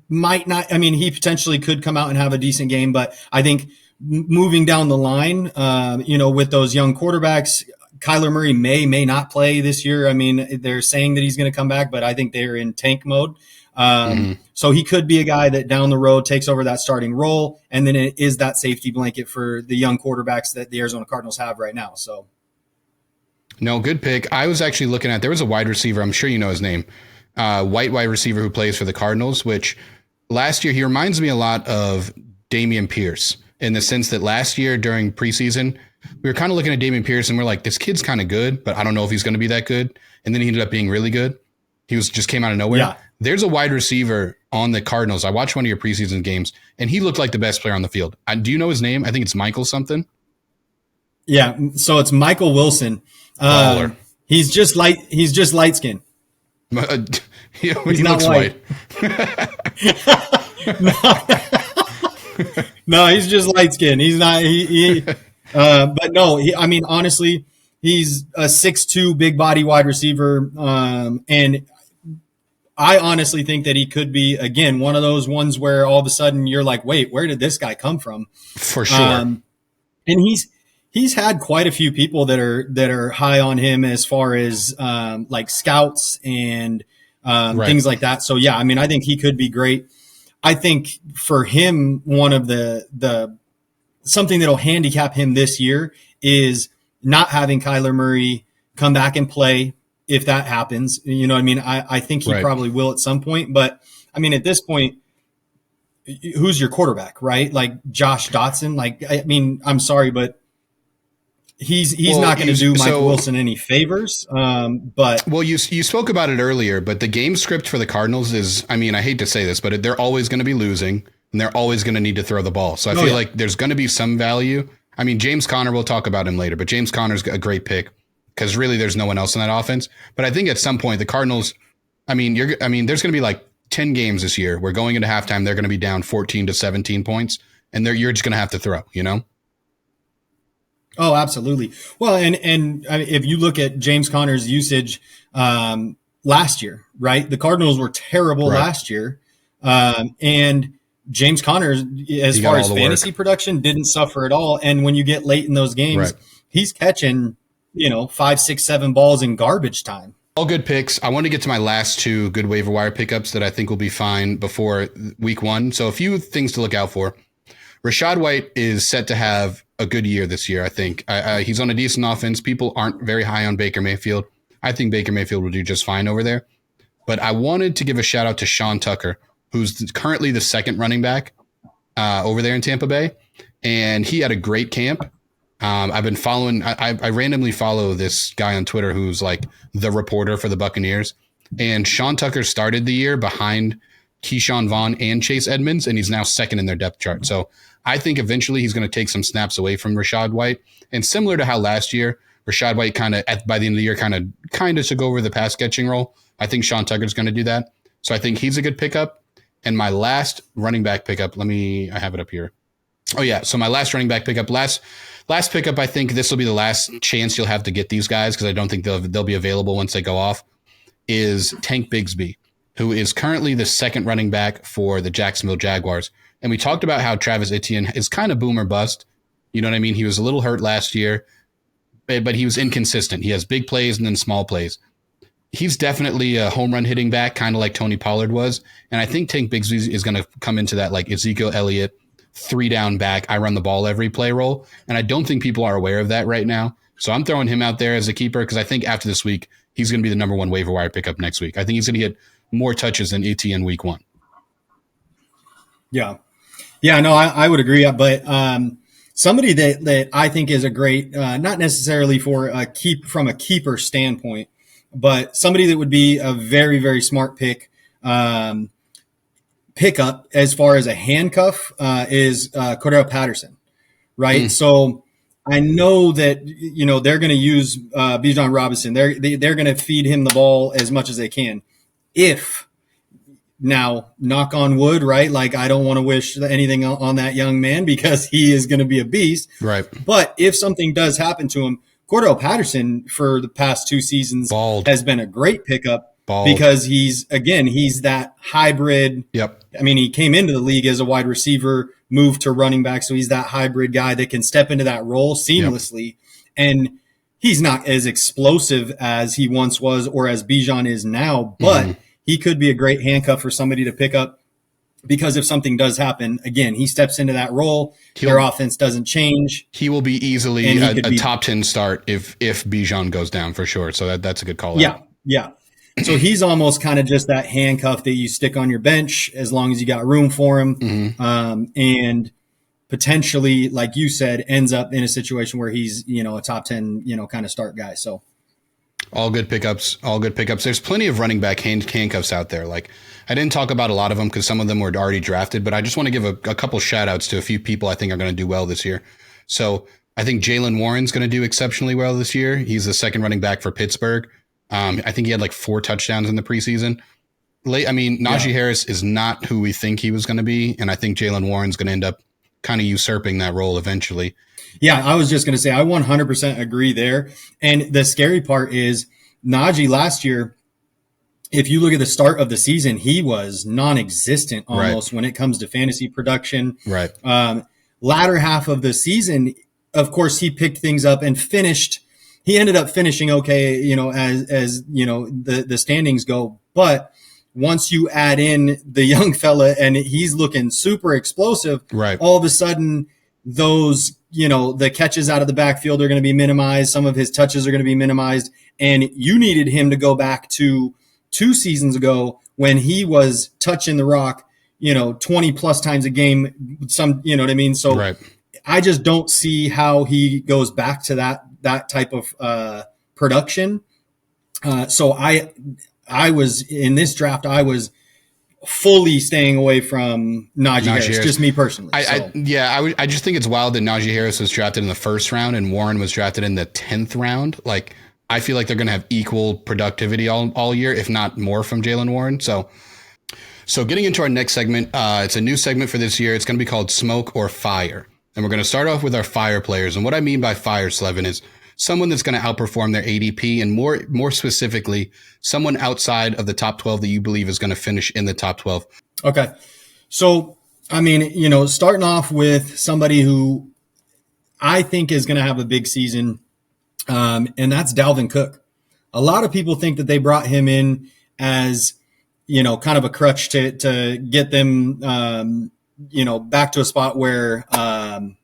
might not, I mean, he potentially could come out and have a decent game, but I think moving down the line, with those young quarterbacks, Kyler Murray may not play this year. I mean, they're saying that he's going to come back, but I think they're in tank mode. So he could be a guy that down the road takes over that starting role, and then it is that safety blanket for the young quarterbacks that the Arizona Cardinals have right now. So, no, good pick. I was actually looking at, there was a wide receiver, I'm sure you know his name, white wide receiver who plays for the Cardinals, which last year he reminds me a lot of Dameon Pierce in the sense that last year during preseason, we were kind of looking at Dameon Pierce and we're like, this kid's kind of good, but I don't know if he's going to be that good. And then he ended up being really good. He just came out of nowhere. Yeah. There's a wide receiver on the Cardinals. I watched one of your preseason games and he looked like the best player on the field. Do you know his name? I think it's Michael something. Yeah. So it's Michael Wilson. He's just light skinned. He looks white. No, he's just light skinned. He's not, but no, honestly, he's a 6'2" big body wide receiver. And I honestly think that he could be, again, one of those ones where all of a sudden you're like, wait, where did this guy come from? For sure. And he's had quite a few people that are high on him as far as like scouts and things like that. So yeah, I think he could be great. I think for him, one of the something that'll handicap him this year is not having Kyler Murray come back and play if that happens. You know what I mean? I think he probably will at some point. But, at this point, who's your quarterback, right? Like Josh Dotson. Like, I mean, I'm sorry, but he's not going to do Mike Wilson any favors. But you spoke about it earlier, but the game script for the Cardinals is, I mean, I hate to say this, but they're always going to be losing and they're always going to need to throw the ball. So I feel like there's going to be some value. I mean, James Conner, we'll talk about him later, but James Conner's a great pick because really there's no one else in that offense. But I think at some point the Cardinals, there's going to be like 10 games this year where going into halftime, they're going to be down 14 to 17 points and you're just going to have to throw, you know? Oh, absolutely. Well, and if you look at James Conner's usage last year, right? The Cardinals were terrible last year. And James Conner, as far as fantasy production, didn't suffer at all. And when you get late in those games, he's catching, 5, 6, 7 balls in garbage time. All good picks. I want to get to my last two good waiver wire pickups that I think will be fine before week 1. So a few things to look out for. Rachaad White is set to have a good year this year, I think. He's on a decent offense. People aren't very high on Baker Mayfield. I think Baker Mayfield will do just fine over there. But I wanted to give a shout out to Sean Tucker, who's currently the second running back over there in Tampa Bay. And he had a great camp. I've been following, I randomly follow this guy on Twitter who's like the reporter for the Buccaneers. And Sean Tucker started the year behind Keyshawn Vaughn and Chase Edmonds, and he's now second in their depth chart. So I think eventually he's going to take some snaps away from Rachaad White. And similar to how last year, Rachaad White by the end of the year kind of took over the pass catching role. I think Sean Tucker's going to do that. So I think he's a good pickup. And my last running back pickup, I have it up here. Oh yeah. So my last running back pickup, last pickup, I think this will be the last chance you'll have to get these guys because I don't think they'll be available once they go off, is Tank Bigsby, who is currently the second running back for the Jacksonville Jaguars. And we talked about how Travis Etienne is kind of boom or bust. You know what I mean? He was a little hurt last year, but he was inconsistent. He has big plays and then small plays. He's definitely a home run hitting back, kind of like Tony Pollard was. And I think Tank Bigsby is going to come into that like Ezekiel Elliott, 3-down back, I run the ball every play role. And I don't think people are aware of that right now. So I'm throwing him out there as a keeper because I think after this week, he's going to be the number 1 waiver wire pickup next week. I think he's going to get more touches than Etienne week 1. Yeah. Yeah, no, I would agree. But somebody that I think is a great, not necessarily for from a keeper standpoint, but somebody that would be a very, very smart pickup as far as a handcuff is Cordell Patterson, right? So I know that they're going to use Bijan Robinson. They're going to feed him the ball as much as they can. Now, knock on wood, right? Like I don't want to wish anything on that young man because he is going to be a beast. Right. But if something does happen to him, Cordell Patterson for the past 2 seasons has been a great pickup because he's that hybrid. Yep. I mean, he came into the league as a wide receiver, moved to running back. So he's that hybrid guy that can step into that role seamlessly. Yep. And he's not as explosive as he once was or as Bijan is now, but he could be a great handcuff for somebody to pick up because if something does happen, again, he steps into that role. Their offense doesn't change. He will be easily a top 10 start if Bijan goes down for sure. So that's a good call. Yeah. Yeah. So he's almost kind of just that handcuff that you stick on your bench as long as you got room for him. And potentially, like you said, ends up in a situation where he's, a top 10, kind of start guy. So all good pickups. There's plenty of running back handcuffs out there. Like I didn't talk about a lot of them because some of them were already drafted, but I just want to give a couple shout outs to a few people I think are going to do well this year. So I think Jaylen Warren's going to do exceptionally well this year. He's the second running back for Pittsburgh. I think he had like 4 touchdowns in the preseason. Najee Harris is not who we think he was going to be. And I think Jaylen Warren's going to end up kind of usurping that role eventually. Yeah, I was just going to say, I 100% agree there. And the scary part is Najee last year, if you look at the start of the season, he was non-existent almost when it comes to fantasy production. Right. Latter half of the season, of course, he picked things up and finished. He ended up finishing okay, as the standings go. But once you add in the young fella and he's looking super explosive, right, all of a sudden those, the catches out of the backfield are going to be minimized. Some of his touches are going to be minimized. And you needed him to go back to 2 seasons ago when he was touching the rock, 20 plus times a game. You know what I mean? So Right. I just don't see how he goes back to that type of production. So I was in this draft. I was fully staying away from Najee Harris. Just me personally. I just think it's wild that Najee Harris was drafted in the first round and Warren was drafted in the 10th round. Like, I feel like they're going to have equal productivity all year, if not more, from Jaylen Warren. So getting into our next segment, it's a new segment for this year. It's going to be called Smoke or Fire. And we're going to start off with our fire players. And what I mean by fire, SLEVIN, is someone that's going to outperform their ADP, and more specifically, someone outside of the top 12 that you believe is going to finish in the top 12. Okay. So, I mean, starting off with somebody who I think is going to have a big season, and that's Dalvin Cook. A lot of people think that they brought him in as, kind of a crutch to get them, back to a spot where, I'm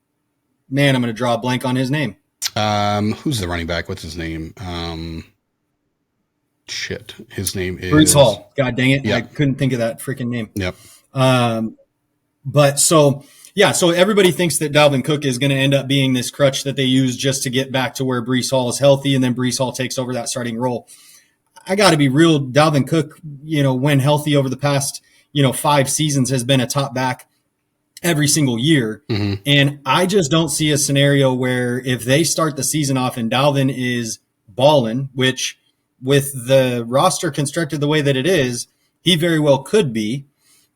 going to draw a blank on his name. Who's the running back? What's his name? His name is Breece Hall. God dang it. Yep. I couldn't think of that freaking name. Yep. So everybody thinks that Dalvin Cook is going to end up being this crutch that they use just to get back to where Breece Hall is healthy, and then Breece Hall takes over that starting role. I got to be real. Dalvin Cook, when healthy over the past, 5 seasons, has been a top back every single year. Mm-hmm. And I just don't see a scenario where if they start the season off and Dalvin is balling, which with the roster constructed the way that it is, he very well could be.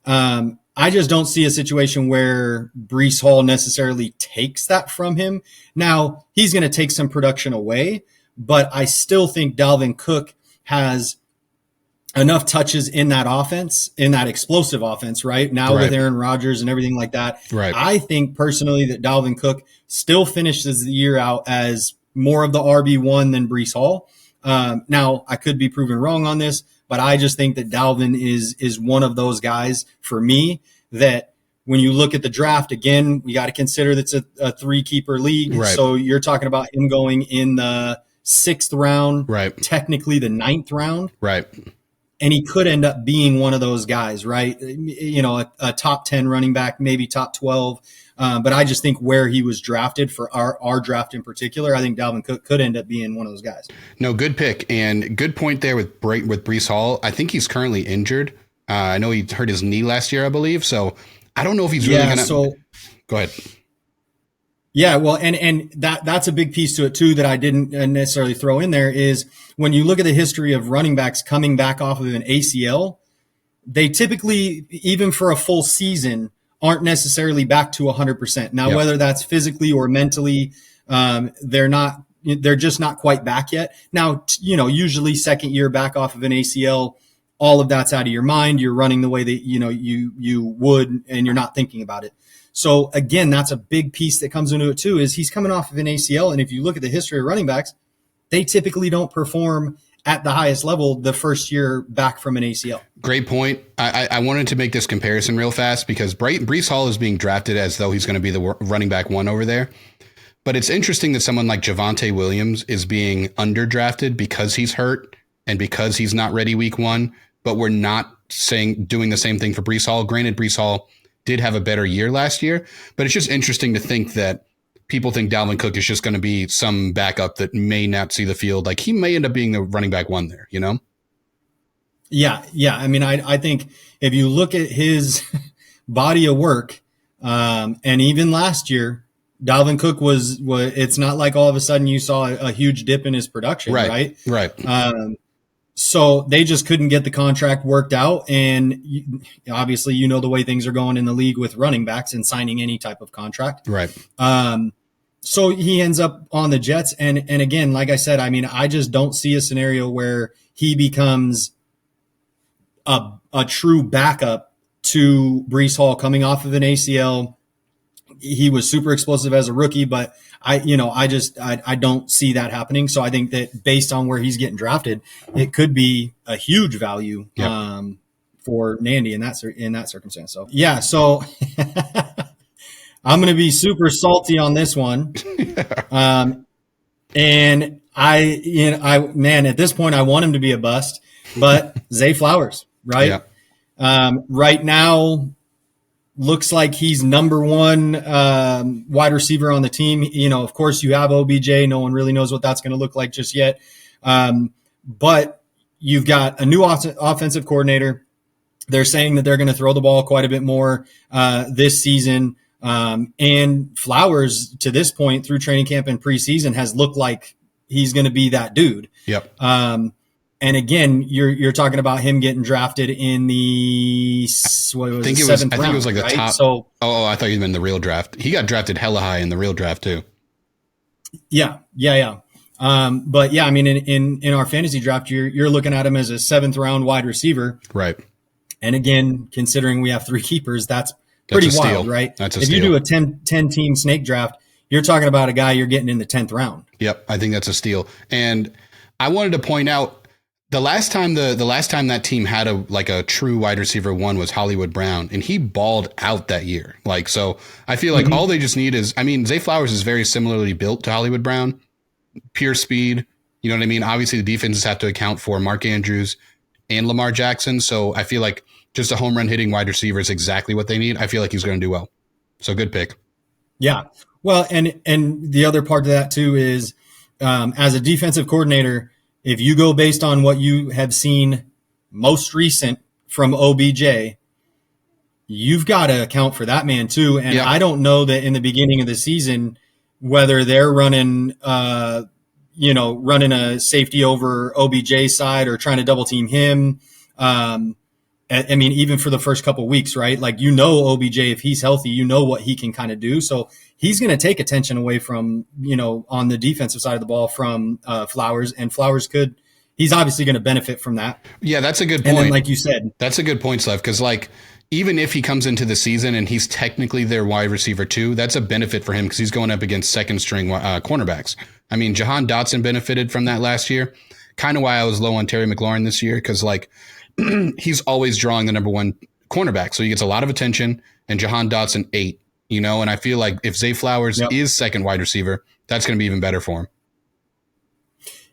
I just don't see a situation where Breece Hall necessarily takes that from him. Now, he's going to take some production away, but I still think Dalvin Cook has enough touches in that offense, in that explosive offense, right? Now with Aaron Rodgers and everything like that. Right. I think personally that Dalvin Cook still finishes the year out as more of the RB1 than Breece Hall. Now, I could be proven wrong on this, but I just think that Dalvin is one of those guys for me that when you look at the draft, again, we got to consider that's a 3-keeper league. Right. So you're talking about him going in the 6th round, right? Technically the 9th round. Right. And he could end up being one of those guys, right? A top 10 running back, maybe top 12. But I just think where he was drafted for our draft in particular, I think Dalvin Cook could end up being one of those guys. No, good pick and good point there with Breece Hall. I think he's currently injured. I know he hurt his knee last year, I believe. So I don't know if he's really going to. Go ahead. Yeah, well, and that's a big piece to it too that I didn't necessarily throw in there is when you look at the history of running backs coming back off of an ACL, they typically, even for a full season, aren't necessarily back to 100%. Now, whether that's physically or mentally, they're just not quite back yet. Now, usually second year back off of an ACL, all of that's out of your mind. You're running the way that, you would, and you're not thinking about it. So again, that's a big piece that comes into it too, is he's coming off of an ACL. And if you look at the history of running backs, they typically don't perform at the highest level the first year back from an ACL. Great point. I wanted to make this comparison real fast because Breece Hall is being drafted as though he's going to be the running back 1 over there. But it's interesting that someone like Javonte Williams is being underdrafted because he's hurt and because he's not ready week 1. But we're not doing the same thing for Breece Hall. Granted, Breece Hall did have a better year last year, but it's just interesting to think that people think Dalvin Cook is just going to be some backup that may not see the field. Like he may end up being the running back 1 there, Yeah. I mean, I think if you look at his body of work, and even last year, Dalvin Cook was it's not like all of a sudden you saw a huge dip in his production, right? Right. So they just couldn't get the contract worked out. And obviously, the way things are going in the league with running backs and signing any type of contract. Right. So he ends up on the Jets. And again, like I said, I mean, I just don't see a scenario where he becomes a true backup to Breece Hall coming off of an ACL. He was super explosive as a rookie, but I don't see that happening. So I think that based on where he's getting drafted, it could be a huge value for Nandy in that circumstance. So yeah, so I'm going to be super salty on this one. And at this point I want him to be a bust, but Zay Flowers, right? Yeah. Right now, looks like he's number one wide receiver on the team. Of course, you have OBJ. No one really knows what that's going to look like just yet. But you've got a new offensive coordinator. They're saying that they're going to throw the ball quite a bit more this season. And Flowers, to this point, through training camp and preseason, has looked like he's going to be that dude. Yep. And again, you're talking about him getting drafted in the seventh round. I think it was like the right? top. So, I thought you meant the real draft. He got drafted hella high in the real draft too. Yeah. But yeah, I mean, in our fantasy draft, you're looking at him as a 7th round wide receiver. Right. And again, considering we have 3 keepers, that's pretty wild, right? That's a if steal. you do a 10 team snake draft, you're talking about a guy you're getting in the 10th round. Yep. I think that's a steal. And I wanted to point out, the last time that team had a true wide receiver one was Hollywood Brown, and he balled out that year. So I feel like all they just need is, Zay Flowers is very similarly built to Hollywood Brown, pure speed. You know what I mean? Obviously the defenses have to account for Mark Andrews and Lamar Jackson. So I feel like just a home run hitting wide receiver is exactly what they need. I feel like he's going to do well. So good pick. Yeah. Well, and the other part of that too is, as a defensive coordinator, if you go based on what you have seen most recent from OBJ, you've got to account for that man too. And I don't know that in the beginning of the season, whether they're running a safety over OBJ side or trying to double team him. Even for the first couple of weeks, right? OBJ, if he's healthy, what he can kind of do. So he's going to take attention away from, on the defensive side of the ball from Flowers, and Flowers he's obviously going to benefit from that. Yeah, that's a good point. And then, like you said, that's a good point, Slev, because even if he comes into the season and he's technically their wide receiver too, that's a benefit for him because he's going up against second string cornerbacks. Jahan Dotson benefited from that last year. Kind of why I was low on Terry McLaurin this year, because he's always drawing the number one cornerback. So he gets a lot of attention, and Jahan Dotson 8, and I feel like if Zay Flowers is second wide receiver, that's going to be even better for him.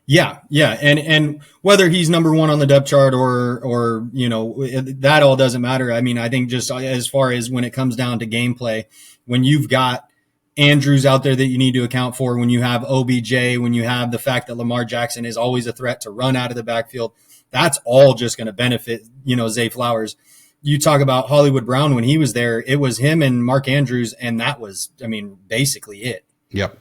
Yeah. And whether he's number one on the depth chart or that all doesn't matter. I think just as far as when it comes down to gameplay, when you've got Andrews out there that you need to account for, when you have OBJ, when you have the fact that Lamar Jackson is always a threat to run out of the backfield, that's all just going to benefit, Zay Flowers. You talk about Hollywood Brown when he was there, it was him and Mark Andrews, and that was, basically it. Yep.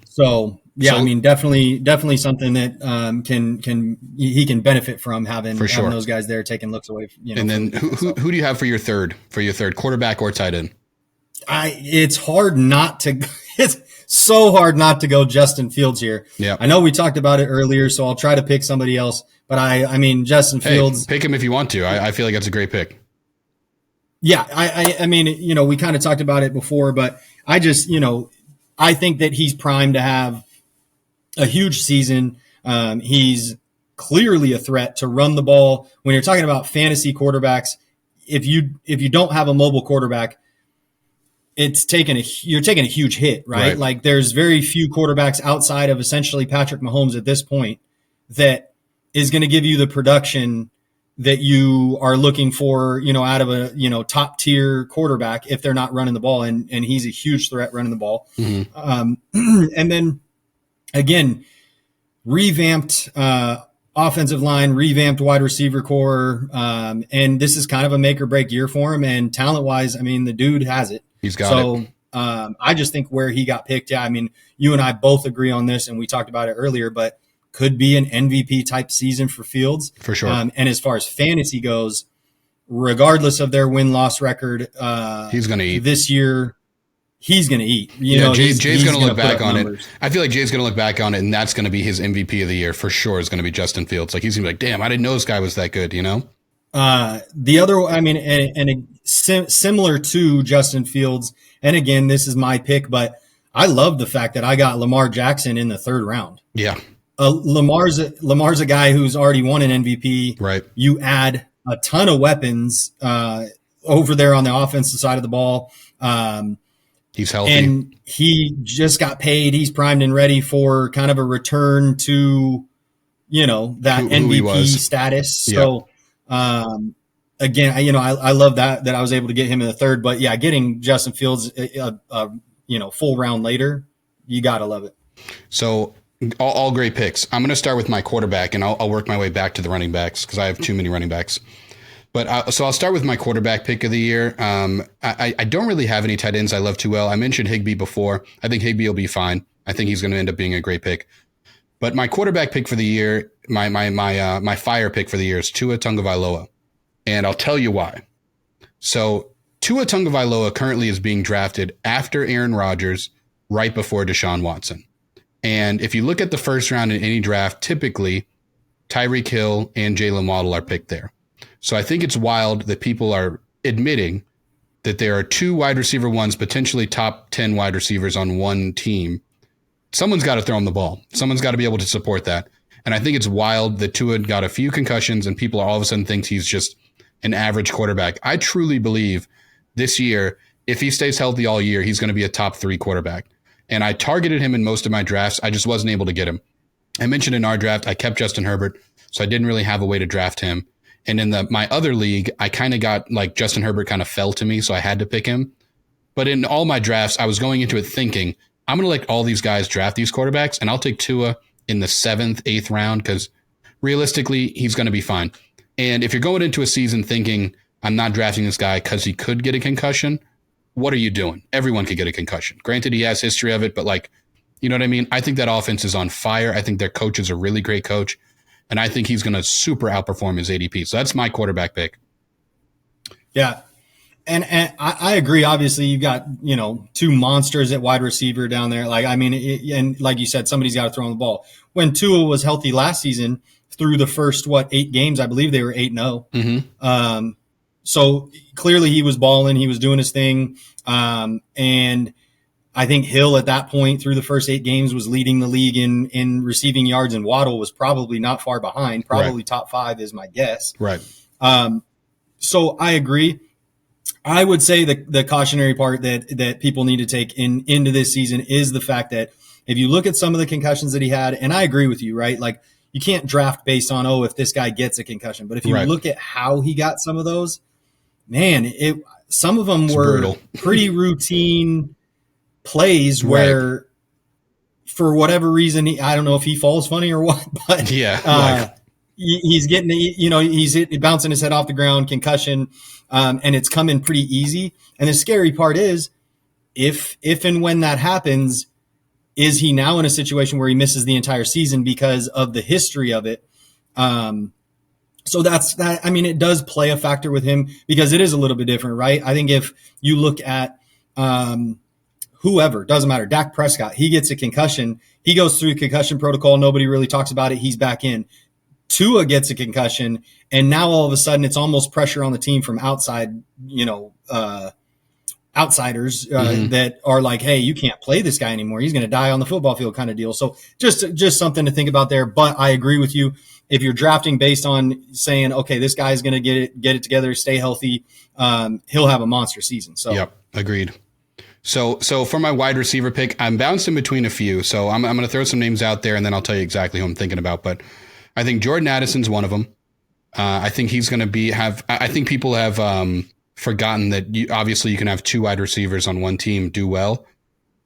So, definitely something that he can benefit from having those guys there taking looks away. And then who do you have for your third quarterback or tight end? It's so hard not to go Justin Fields here. Yeah. I know we talked about it earlier, so I'll try to pick somebody else. But Justin Fields. Pick him if you want to. I feel like that's a great pick. Yeah. We kind of talked about it before, but I just, I think that he's primed to have a huge season. He's clearly a threat to run the ball. When you're talking about fantasy quarterbacks, if you don't have a mobile quarterback, you're taking a huge hit, right? There's very few quarterbacks outside of essentially Patrick Mahomes at this point that is going to give you the production that you are looking for, out of a, top tier quarterback if they're not running the ball. And he's a huge threat running the ball. Mm-hmm. And then again, revamped offensive line, revamped wide receiver core. And this is kind of a make or break year for him. And talent wise, the dude has it. He's got it. I just think where he got picked, you and I both agree on this, and we talked about it earlier, but could be an MVP type season for Fields. For sure. And as far as fantasy goes, regardless of their win-loss record, he's going to eat this year. He's going to eat. Jay's going to look back on it. I feel like Jay's going to look back on it, and that's going to be his MVP of the year for sure. Is going to be Justin Fields. He's going to be like, damn, I didn't know this guy was that good. The other, similar to Justin Fields, and again, this is my pick, but I love the fact that I got Lamar Jackson in the 3rd round. Yeah. Lamar's a guy who's already won an MVP. Right. You add a ton of weapons over there on the offensive side of the ball. He's healthy. And he just got paid. He's primed and ready for kind of a return to, that MVP status. So, again, I love that I was able to get him in the third. But yeah, getting Justin Fields, full round later, you gotta love it. So all great picks. I'm going to start with my quarterback, and I'll work my way back to the running backs because I have too many running backs. But so I'll start with my quarterback pick of the year. I don't really have any tight ends I love too well. I mentioned Higbee before. I think Higbee will be fine. I think he's going to end up being a great pick. But my quarterback pick for the year, my fire pick for the year is Tua Tagovailoa, and I'll tell you why. So Tua Tagovailoa currently is being drafted after Aaron Rodgers, right before Deshaun Watson. And if you look at the first round in any draft, typically Tyreek Hill and Jalen Waddle are picked there. So I think it's wild that people are admitting that there are two wide receiver ones, potentially top 10 wide receivers on one team. Someone's got to throw him the ball. Someone's got to be able to support that. And I think it's wild that Tua got a few concussions and people all of a sudden think he's just an average quarterback. I truly believe this year, if he stays healthy all year, he's going to be a top 3 quarterback. And I targeted him in most of my drafts. I just wasn't able to get him. I mentioned in our draft, I kept Justin Herbert, so I didn't really have a way to draft him. And in my other league, I kind of got like Justin Herbert kind of fell to me, so I had to pick him. But in all my drafts, I was going into it thinking, I'm going to let all these guys draft these quarterbacks, and I'll take Tua in the 7th, 8th round because realistically, he's going to be fine. And if you're going into a season thinking, I'm not drafting this guy because he could get a concussion, what are you doing? Everyone could get a concussion. Granted, he has history of it, but like, you know what I mean? I think that offense is on fire. I think their coach is a really great coach, and I think he's going to super outperform his ADP. So that's my quarterback pick. Yeah. And I agree. Obviously, you've got, two monsters at wide receiver down there. Like, I mean, and like you said, somebody's got to throw on the ball. When Tua was healthy last season, through the first, 8 games, I believe they were 8-0. Mm-hmm. So clearly he was balling. He was doing his thing. And I think Hill at that point through the first 8 games was leading the league in receiving yards, and Waddle was probably not far behind, probably right. Top 5 is my guess. Right. So I agree. I would say the cautionary part that people need to take into this season is the fact that if you look at some of the concussions that he had, and I agree with you, right? Like you can't draft based on, if this guy gets a concussion, but if you right. look at how he got some of those, man, some of them were pretty routine plays where right. for whatever reason, I don't know if he falls funny or what, but yeah, he's getting, he's bouncing his head off the ground, concussion, and it's coming pretty easy. And the scary part is if and when that happens, is he now in a situation where he misses the entire season because of the history of it? So that's that. I mean, it does play a factor with him because it is a little bit different, right? I think if you look at whoever, doesn't matter, Dak Prescott, he gets a concussion. He goes through concussion protocol. Nobody really talks about it. He's back in. Tua gets a concussion, and now all of a sudden it's almost pressure on the team from outside, outsiders that are like, hey, you can't play this guy anymore. He's going to die on the football field kind of deal. So just something to think about there. But I agree with you. If you're drafting based on saying, okay, this guy's going to get it together, stay healthy, he'll have a monster season. So yep, agreed. So for my wide receiver pick, I'm bouncing between a few. So I'm going to throw some names out there, and then I'll tell you exactly who I'm thinking about. But I think Jordan Addison's one of them. I think he's going to I think people have forgotten that obviously you can have 2 wide receivers on one team do well.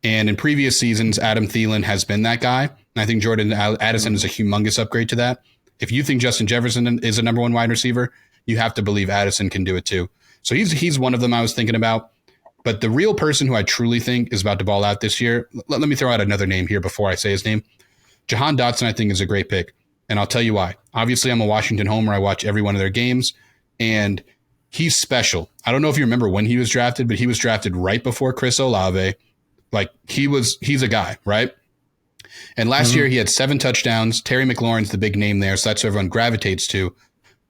And in previous seasons, Adam Thielen has been that guy. And I think Jordan Addison is a humongous upgrade to that. If you think Justin Jefferson is a number 1 wide receiver, you have to believe Addison can do it too. So he's one of them I was thinking about. But the real person who I truly think is about to ball out this year, let me throw out another name here before I say his name. Jahan Dotson, I think, is a great pick. And I'll tell you why. Obviously, I'm a Washington homer. I watch every one of their games. And he's special. I don't know if you remember when he was drafted, but he was drafted right before Chris Olave. Like, he's a guy, right? And last year, he had 7 touchdowns. Terry McLaurin's the big name there, so that's what everyone gravitates to.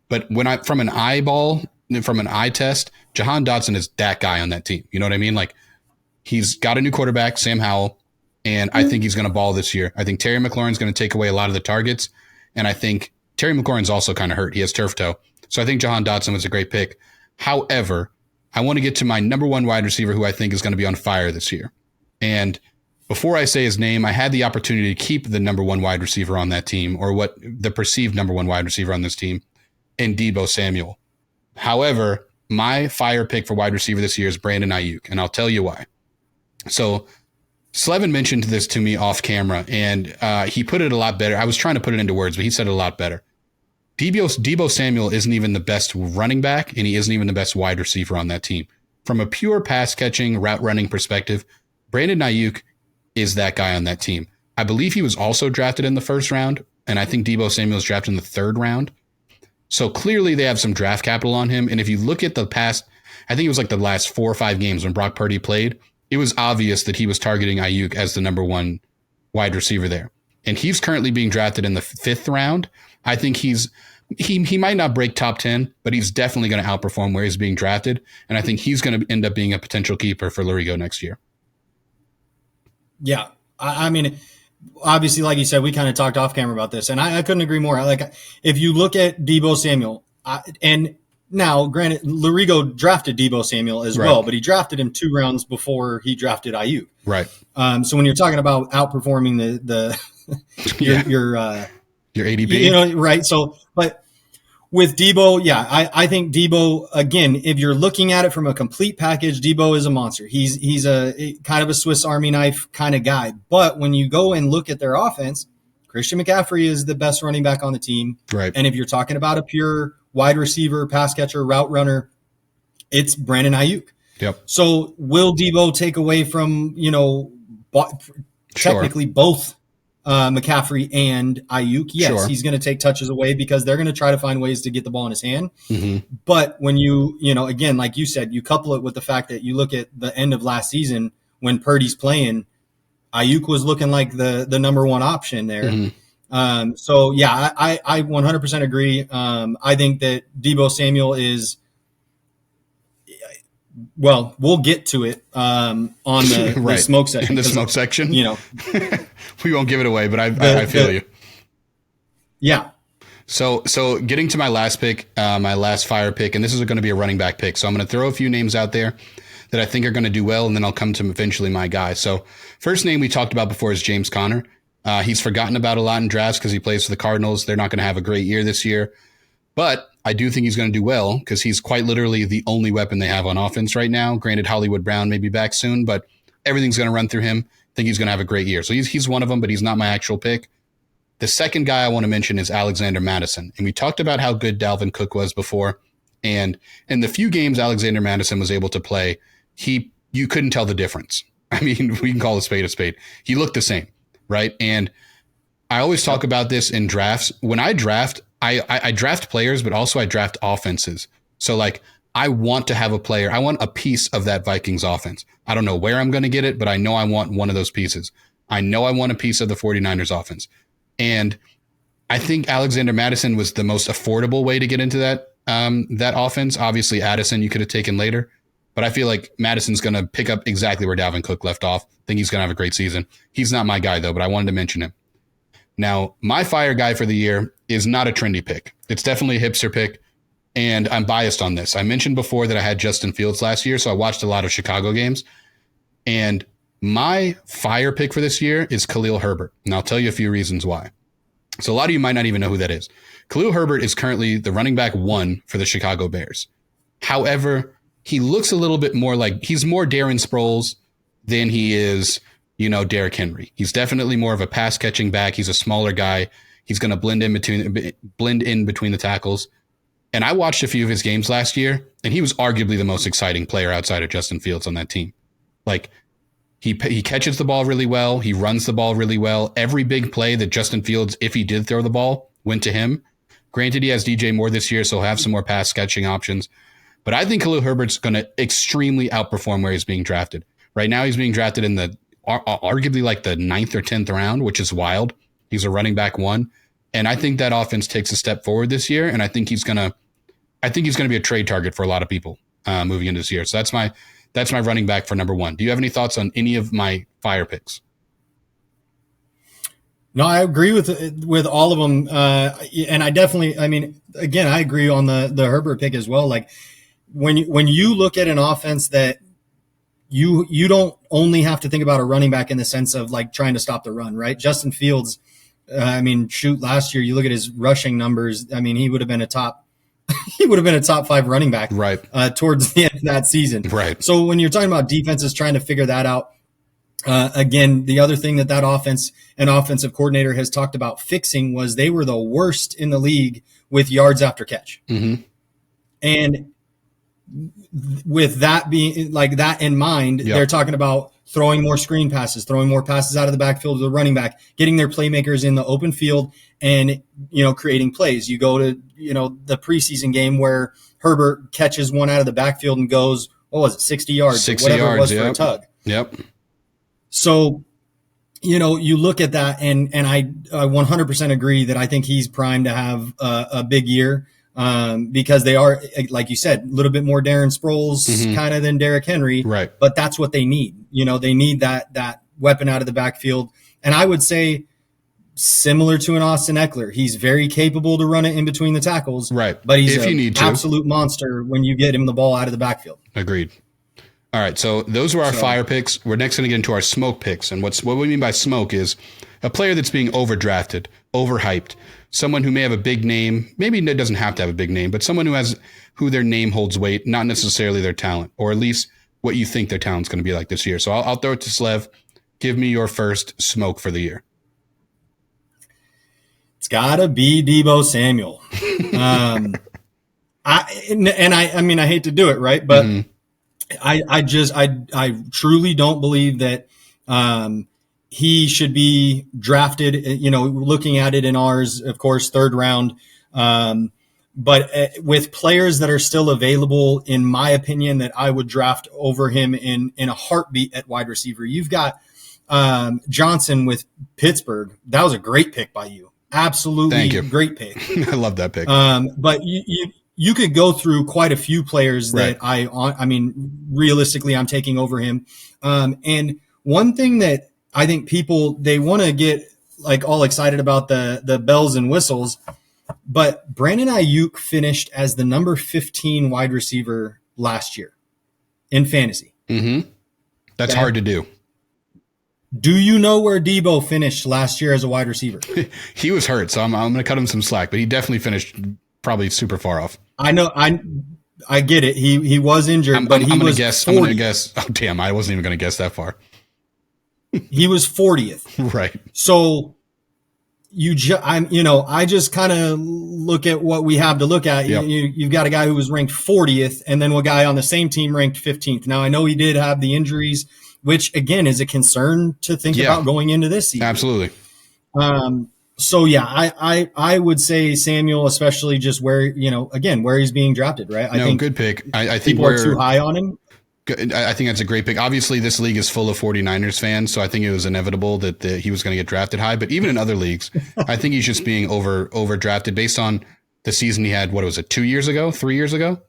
But from an eye test, Jahan Dotson is that guy on that team. You know what I mean? Like, he's got a new quarterback, Sam Howell, and I think he's going to ball this year. I think Terry McLaurin's going to take away a lot of the targets, and I think Terry McLaurin's also kind of hurt. He has turf toe. So I think Jahan Dotson was a great pick. However, I want to get to my number 1 wide receiver who I think is going to be on fire this year. And before I say his name, I had the opportunity to keep the number 1 wide receiver on that team, or what the perceived number 1 wide receiver on this team, in Deebo Samuel. However, my fire pick for wide receiver this year is Brandon Ayuk, and I'll tell you why. So SLEVIN mentioned this to me off camera, and he put it a lot better. I was trying to put it into words, but he said it a lot better. Deebo Samuel isn't even the best running back, and he isn't even the best wide receiver on that team. From a pure pass catching, route running perspective, Brandon Ayuk is that guy on that team. I believe he was also drafted in the first round, and I think Deebo Samuel was drafted in the third round. So clearly they have some draft capital on him. And if you look at the past, I think it was like the last 4 or 5 games when Brock Purdy played, it was obvious that he was targeting Ayuk as the number one wide receiver there. And he's currently being drafted in the 5th round. I think he might not break top 10, but he's definitely going to outperform where he's being drafted. And I think he's going to end up being a potential keeper for Larigo next year. Yeah. I mean, obviously, like you said, we kind of talked off camera about this, and I couldn't agree more. Like, if you look at Deebo Samuel, and now, granted, Larigo drafted Deebo Samuel as well, but he drafted him 2 rounds before he drafted Ayuk. Right. So when you're talking about outperforming your ADP, right? So, but with Deebo, I think Deebo, again, if you're looking at it from a complete package, Deebo is a monster. He's a kind of a Swiss Army knife kind of guy. But when you go and look at their offense, Christian McCaffrey is the best running back on the team. Right. And if you're talking about a pure wide receiver, pass catcher, route runner, it's Brandon Ayuk. Yep. So will Deebo take away from, technically both McCaffrey and Ayuk? Yes, sure. He's going to take touches away because they're going to try to find ways to get the ball in his hand. Mm-hmm. But when again, like you said, you couple it with the fact that you look at the end of last season when Purdy's playing, Ayuk was looking like the number one option there. Mm-hmm. I 100% agree. I think that Deebo Samuel is, well, we'll get to it on the, right. the smoke section. In the smoke section? We won't give it away, but I feel you. Yeah. So getting to my last pick, my last fire pick, and this is going to be a running back pick. So I'm going to throw a few names out there that I think are going to do well, and then I'll come to eventually my guy. So first name we talked about before is James Conner. He's forgotten about a lot in drafts because he plays for the Cardinals. They're not going to have a great year this year. But I do think he's going to do well because he's quite literally the only weapon they have on offense right now. Granted, Hollywood Brown may be back soon, but everything's going to run through him. I think he's going to have a great year. So he's one of them, but he's not my actual pick. The second guy I want to mention is Alexander Mattison. And we talked about how good Dalvin Cook was before. And in the few games Alexander Mattison was able to play, you couldn't tell the difference. I mean, we can call a spade a spade. He looked the same, right? And I always talk about this in drafts. When I draft, I draft players, but also I draft offenses. So like I want to have a player. I want a piece of that Vikings offense. I don't know where I'm going to get it, but I know I want one of those pieces. I know I want a piece of the 49ers offense. And I think Alexander Mattison was the most affordable way to get into that offense. Obviously, Addison you could have taken later. But I feel like Madison's going to pick up exactly where Dalvin Cook left off. I think he's going to have a great season. He's not my guy, though, but I wanted to mention him. Now, my fire guy for the year is not a trendy pick. It's definitely a hipster pick, and I'm biased on this. I mentioned before that I had Justin Fields last year, so I watched a lot of Chicago games. And my fire pick for this year is Khalil Herbert, and I'll tell you a few reasons why. So a lot of you might not even know who that is. Khalil Herbert is currently the running back 1 for the Chicago Bears. However, he looks a little bit more like he's more Darren Sproles than he is, Derrick Henry. He's definitely more of a pass catching back. He's a smaller guy. He's going to blend in between the tackles. And I watched a few of his games last year, and he was arguably the most exciting player outside of Justin Fields on that team. Like he catches the ball really well. He runs the ball really well. Every big play that Justin Fields, if he did throw the ball, went to him. Granted, he has DJ Moore this year, so he'll have some more pass catching options. But I think Khalil Herbert's going to extremely outperform where he's being drafted. Right now, he's being drafted in the arguably like the 9th or 10th round, which is wild. He's a running back 1. And I think that offense takes a step forward this year. And I think he's going to be a trade target for a lot of people moving into this year. So that's my running back for number 1. Do you have any thoughts on any of my fire picks? No, I agree with all of them. And I definitely, again, I agree on the Herbert pick as well. Like, when you look at an offense that you don't only have to think about a running back in the sense of like trying to stop the run, right? Justin Fields, last year you look at his rushing numbers. He would have been a top he would have been a top 5 running back Right. Towards the end of that season. Right. So when you're talking about defenses trying to figure that out, again, the other thing that offense and offensive coordinator has talked about fixing was they were the worst in the league with yards after catch. Mm-hmm. And with that being like that in mind, they're talking about throwing more screen passes, throwing more passes out of the backfield to the running back, getting their playmakers in the open field and, creating plays. You go to, the preseason game where Herbert catches one out of the backfield and goes, 60 yards, 60 whatever yards, it was for a tug. Yep. So, you look at that and I 100% agree that I think he's primed to have a big year. Because they are, like you said, a little bit more Darren Sproles kind of than Derrick Henry, right? But that's what they need. They need that weapon out of the backfield. And I would say similar to an Austin Eckler, he's very capable to run it in between the tackles, right? But he's an absolute monster when you get him the ball out of the backfield. Agreed. All right, so those were our fire picks. We're next going to get into our smoke picks, and what we mean by smoke is a player that's being overdrafted, overhyped. Someone who may have a big name, maybe it doesn't have to have a big name, but someone who their name holds weight, not necessarily their talent, or at least what you think their talent's going to be like this year. So I'll throw it to Slev. Give me your first smoke for the year. It's gotta be Deebo Samuel. I hate to do it, right? But I truly don't believe that he should be drafted, looking at it in ours, of course, 3rd round. But with players that are still available, in my opinion, that I would draft over him in a heartbeat at wide receiver. You've got Johnson with Pittsburgh. That was a great pick by you. Absolutely. Thank you. Great pick. I love that pick. But you could go through quite a few players that realistically I'm taking over him. And one thing that I think people, they want to get like all excited about the bells and whistles, but Brandon Ayuk finished as the number 15 wide receiver last year in fantasy. Mm-hmm. That's hard to do. Do you know where Deebo finished last year as a wide receiver? He was hurt, so I'm going to cut him some slack, but he definitely finished probably super far off. I know. I get it. He was injured, I'm going to guess. Oh, damn. I wasn't even going to guess that far. He was 40th. Right. So I just kind of look at what we have to look at. Yep. You've got a guy who was ranked 40th and then a guy on the same team ranked 15th. Now I know he did have the injuries, which again is a concern to think about going into this season. Absolutely. So yeah, I would say Samuel, especially just where he's being drafted, right? I think good pick. I think people are too high on him. I think that's a great pick. Obviously, this league is full of 49ers fans, so I think it was inevitable that he was going to get drafted high. But even in other leagues, I think he's just being overdrafted based on the season he had. What was it, 2 years ago, 3 years ago?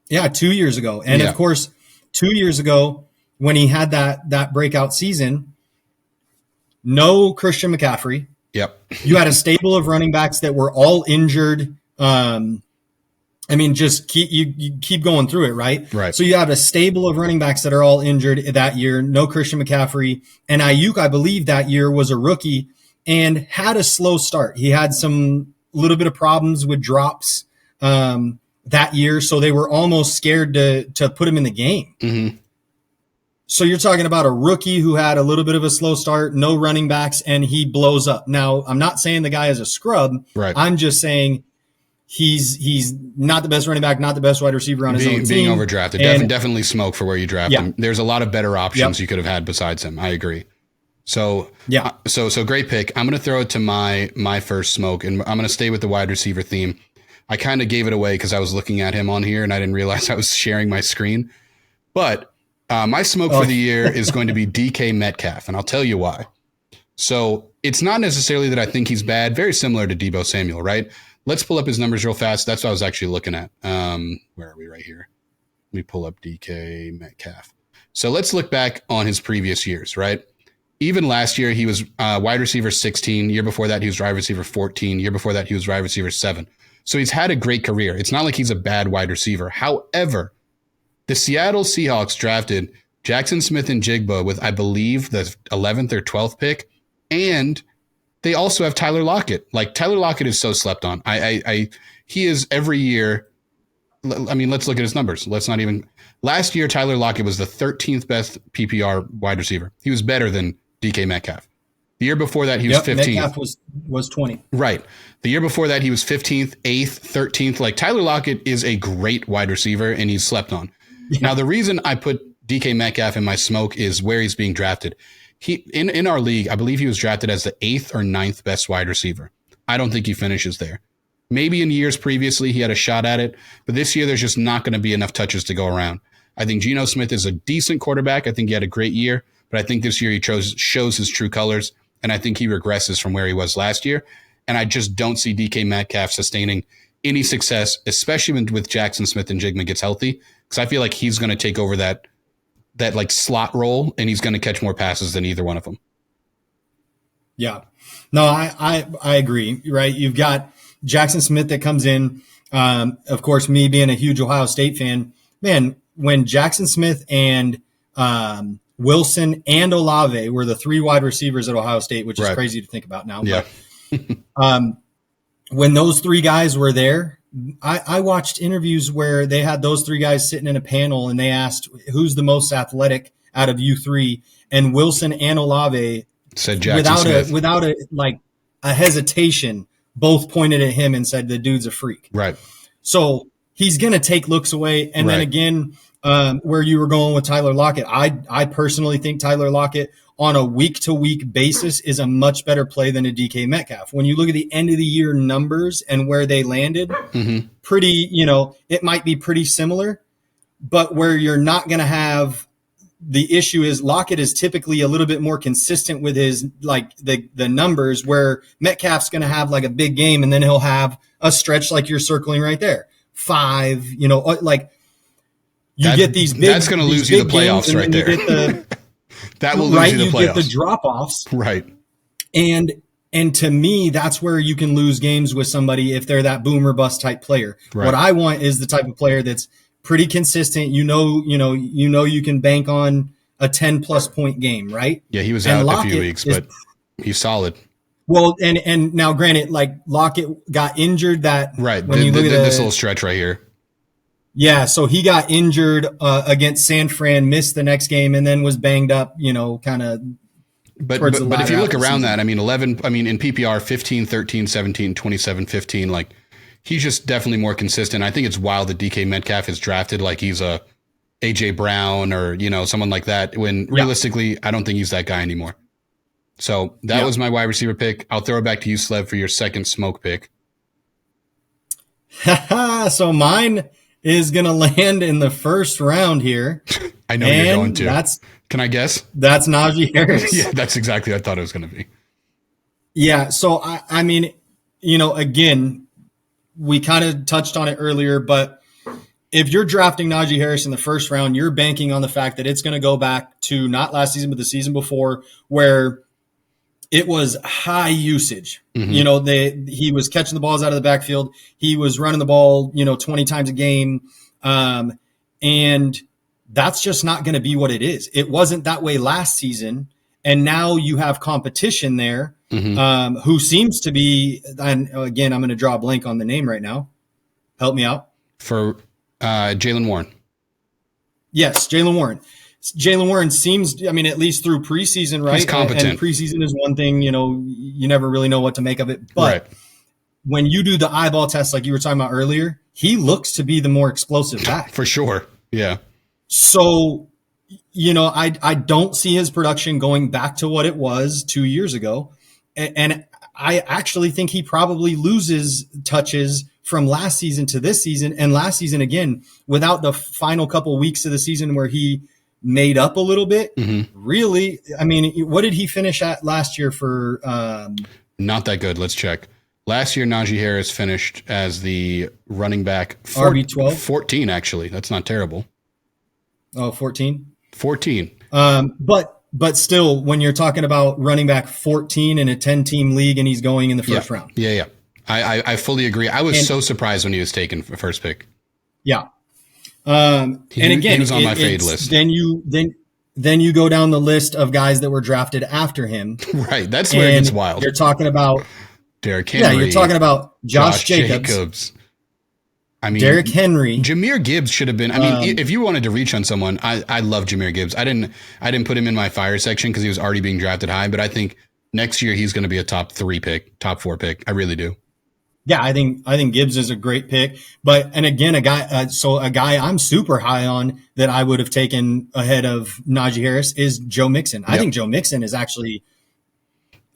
Yeah, 2 years ago. And of course, 2 years ago when he had that breakout season, no Christian McCaffrey. Yep. You had a stable of running backs that were all injured. Just keep going through it, right? Right. So you have a stable of running backs that are all injured that year. No Christian McCaffrey. And Ayuk, I believe that year was a rookie and had a slow start. He had some little bit of problems with drops that year, so they were almost scared to put him in the game. Mm-hmm. So you're talking about a rookie who had a little bit of a slow start, no running backs, and he blows up. Now, I'm not saying the guy is a scrub. Right. I'm just saying he's not the best running back, not the best wide receiver on his own team. Being overdrafted. Definitely smoke for where you draft him. There's a lot of better options you could have had besides him. I agree. So so great pick. I'm going to throw it to my first smoke, and I'm going to stay with the wide receiver theme. I kind of gave it away because I was looking at him on here, and I didn't realize I was sharing my screen. But my smoke for the year is going to be DK Metcalf, and I'll tell you why. So it's not necessarily that I think he's bad. Very similar to Deebo Samuel, right? Let's pull up his numbers real fast. That's what I was actually looking at. Where are we? Right here. Let me pull up DK Metcalf. So let's look back on his previous years, right? Even last year, he was wide receiver 16. Year before that, he was wide receiver 14. Year before that, he was wide receiver 7. So he's had a great career. It's not like he's a bad wide receiver. However, the Seattle Seahawks drafted Jackson Smith and Jigba with, I believe, the 11th or 12th pick. And they also have Tyler Lockett. Like, Tyler Lockett is so slept on. he is every year. I mean, let's look at his numbers. Last year, Tyler Lockett was the 13th best PPR wide receiver. He was better than DK Metcalf. The year before that, he was 15th. Metcalf was 20. Right. The year before that, he was 15th, 8th, 13th. Like, Tyler Lockett is a great wide receiver, and he's slept on. Yeah. Now, the reason I put DK Metcalf in my smoke is where he's being drafted. In our league, I believe he was drafted as the 8th or 9th best wide receiver. I don't think he finishes there. Maybe in years previously he had a shot at it, but this year there's just not going to be enough touches to go around. I think Geno Smith is a decent quarterback. I think he had a great year, but I think this year he shows his true colors, and I think he regresses from where he was last year. And I just don't see DK Metcalf sustaining any success, especially with Jackson Smith and Jigma gets healthy, because I feel like he's going to take over that like slot role, and he's going to catch more passes than either one of them. Yeah. No, I agree, right? You've got Jackson Smith that comes in. Of course, me being a huge Ohio State fan, man, when Jackson Smith and Wilson and Olave were the 3 wide receivers at Ohio State, which is crazy to think about now. Yeah. But, when those 3 guys were there, I watched interviews where they had those 3 guys sitting in a panel and they asked who's the most athletic out of you 3, and Wilson and Olave said Jackson Smith. without a hesitation, both pointed at him and said the dude's a freak. Right. So he's going to take looks away. And then again, where you were going with Tyler Lockett, I personally think Tyler Lockett on a week-to-week basis is a much better play than a DK Metcalf. When you look at the end-of-the-year numbers and where they landed, pretty, it might be pretty similar, but where you're not going to have the issue is Lockett is typically a little bit more consistent with his, like the numbers, where Metcalf's going to have like a big game and then he'll have a stretch like you're circling right there. 5, like you get these big. That's going to lose you the playoffs right there. That will lose you the playoffs. You get the drop-offs. Right. And to me, that's where you can lose games with somebody if they're that boom or bust type player. Right. What I want is the type of player that's pretty consistent. You can bank on a 10+ point game, right? Yeah, he was out a few weeks, but he's solid. Well, and now granted, like Lockett got injured when you look at this little stretch right here. Yeah, so he got injured against San Fran, missed the next game, and then was banged up, kind of. But if you look around that, I mean, in PPR, 15, 13, 17, 27, 15, like he's just definitely more consistent. I think it's wild that DK Metcalf is drafted like he's a AJ Brown or, someone like that, when realistically, I don't think he's that guy anymore. So that was my wide receiver pick. I'll throw it back to you, Slev, for your second smoke pick. So mine is going to land in the first round here. I know you're going to. Can I guess? That's Najee Harris. Yeah, that's exactly what I thought it was going to be. Yeah, so I mean, again, we kind of touched on it earlier, but if you're drafting Najee Harris in the first round, you're banking on the fact that it's going to go back to not last season, but the season before, where it was high usage. He was catching the balls out of the backfield. He was running the ball, 20 times a game. And that's just not going to be what it is. It wasn't that way last season. And now you have competition there who seems to be, and again, I'm going to draw a blank on the name right now. Help me out. For Jaylen Warren. Yes, Jaylen Warren. Jaylen Warren seems, at least through preseason, right? He's competent. And preseason is one thing, you never really know what to make of it. But when you do the eyeball test, like you were talking about earlier, he looks to be the more explosive back. For sure. Yeah. So, I don't see his production going back to what it was 2 years ago. And I actually think he probably loses touches from last season to this season. And last season, again, without the final couple weeks of the season where he made up a little bit, really, what did he finish at last year for? Not that good. Let's check. Last year, Najee Harris finished as the running back. RB12? 14, actually. That's not terrible. Oh, 14? 14. But still, when you're talking about running back 14 in a 10-team league and he's going in the first round. Yeah. I fully agree. I was so surprised when he was taken for first pick. Yeah. And again, he was on my fade list. Then you go down the list of guys that were drafted after him. Right. That's where it gets wild. You're talking about Derrick Henry. Yeah, you're talking about Josh Jacobs. I mean, Derrick Henry. Jahmyr Gibbs should have been. I mean, if you wanted to reach on someone, I love Jahmyr Gibbs. I didn't put him in my fire section because he was already being drafted high. But I think next year he's going to be a top 3 pick, top 4 pick. I really do. Yeah, I think Gibbs is a great pick. But and again, a guy I'm super high on that I would have taken ahead of Najee Harris is Joe Mixon. I think Joe Mixon is actually.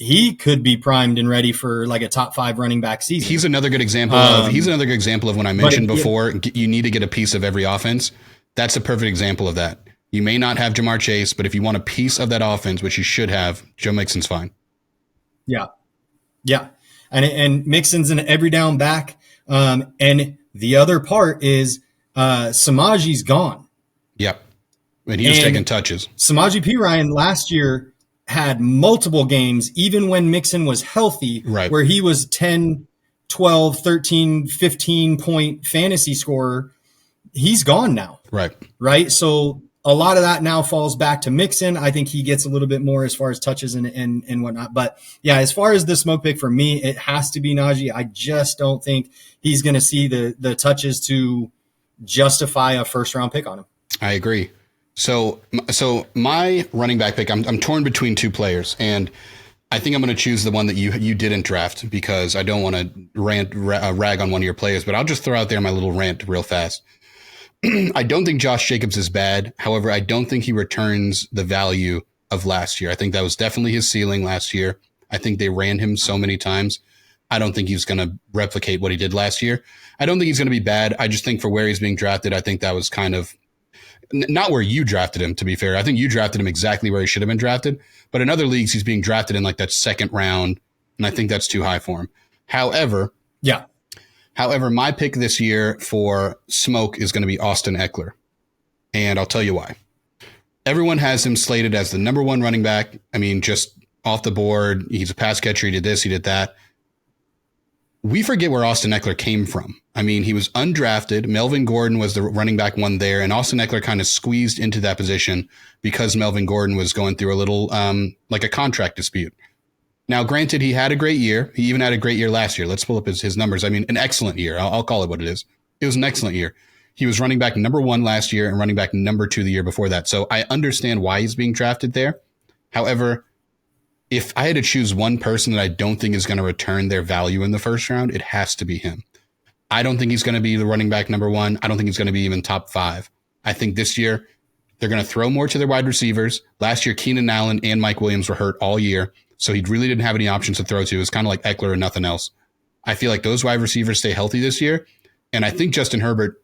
He could be primed and ready for like a top 5 running back season. He's another good example of when I mentioned before, you need to get a piece of every offense. That's a perfect example of that. You may not have Jamar Chase, but if you want a piece of that offense, which you should have, Joe Mixon's fine. Yeah. Yeah. And Mixon's an every down back. And the other part is Samaji's gone. Yep. And he was taking touches. Samaje Perine last year had multiple games, even when Mixon was healthy, where he was 10, 12, 13, 15 point fantasy scorer. He's gone now. Right. So a lot of that now falls back to Mixon. I think he gets a little bit more as far as touches and whatnot. But yeah, as far as the smoke pick for me, it has to be Najee. I just don't think he's going to see the touches to justify a first round pick on him. I agree. So my running back pick, I'm torn between 2 players, and I think I'm going to choose the one that you didn't draft because I don't want to rag on one of your players, but I'll just throw out there my little rant real fast. I don't think Josh Jacobs is bad. However, I don't think he returns the value of last year. I think that was definitely his ceiling last year. I think they ran him so many times. I don't think he's going to replicate what he did last year. I don't think he's going to be bad. I just think for where he's being drafted, I think that was kind of not where you drafted him, to be fair. I think you drafted him exactly where he should have been drafted. But in other leagues, he's being drafted in like that 2nd round, and I think that's too high for him. However, my pick this year for smoke is going to be Austin Eckler. And I'll tell you why. Everyone has him slated as the number 1 running back. I mean, just off the board. He's a pass catcher. He did this, he did that. We forget where Austin Eckler came from. I mean, he was undrafted. Melvin Gordon was the running back 1 there, and Austin Eckler kind of squeezed into that position because Melvin Gordon was going through a little, like a contract dispute. Now, granted, he had a great year. He even had a great year last year. Let's pull up his numbers. I mean, an excellent year. I'll call it what it is. It was an excellent year. He was running back number 1 last year and running back number 2 the year before that. So I understand why he's being drafted there. However, if I had to choose one person that I don't think is going to return their value in the first round, it has to be him. I don't think he's going to be the running back number 1. I don't think he's going to be even top 5. I think this year they're going to throw more to their wide receivers. Last year, Keenan Allen and Mike Williams were hurt all year, so he really didn't have any options to throw to. It was kind of like Eckler and nothing else. I feel like those wide receivers stay healthy this year, and I think Justin Herbert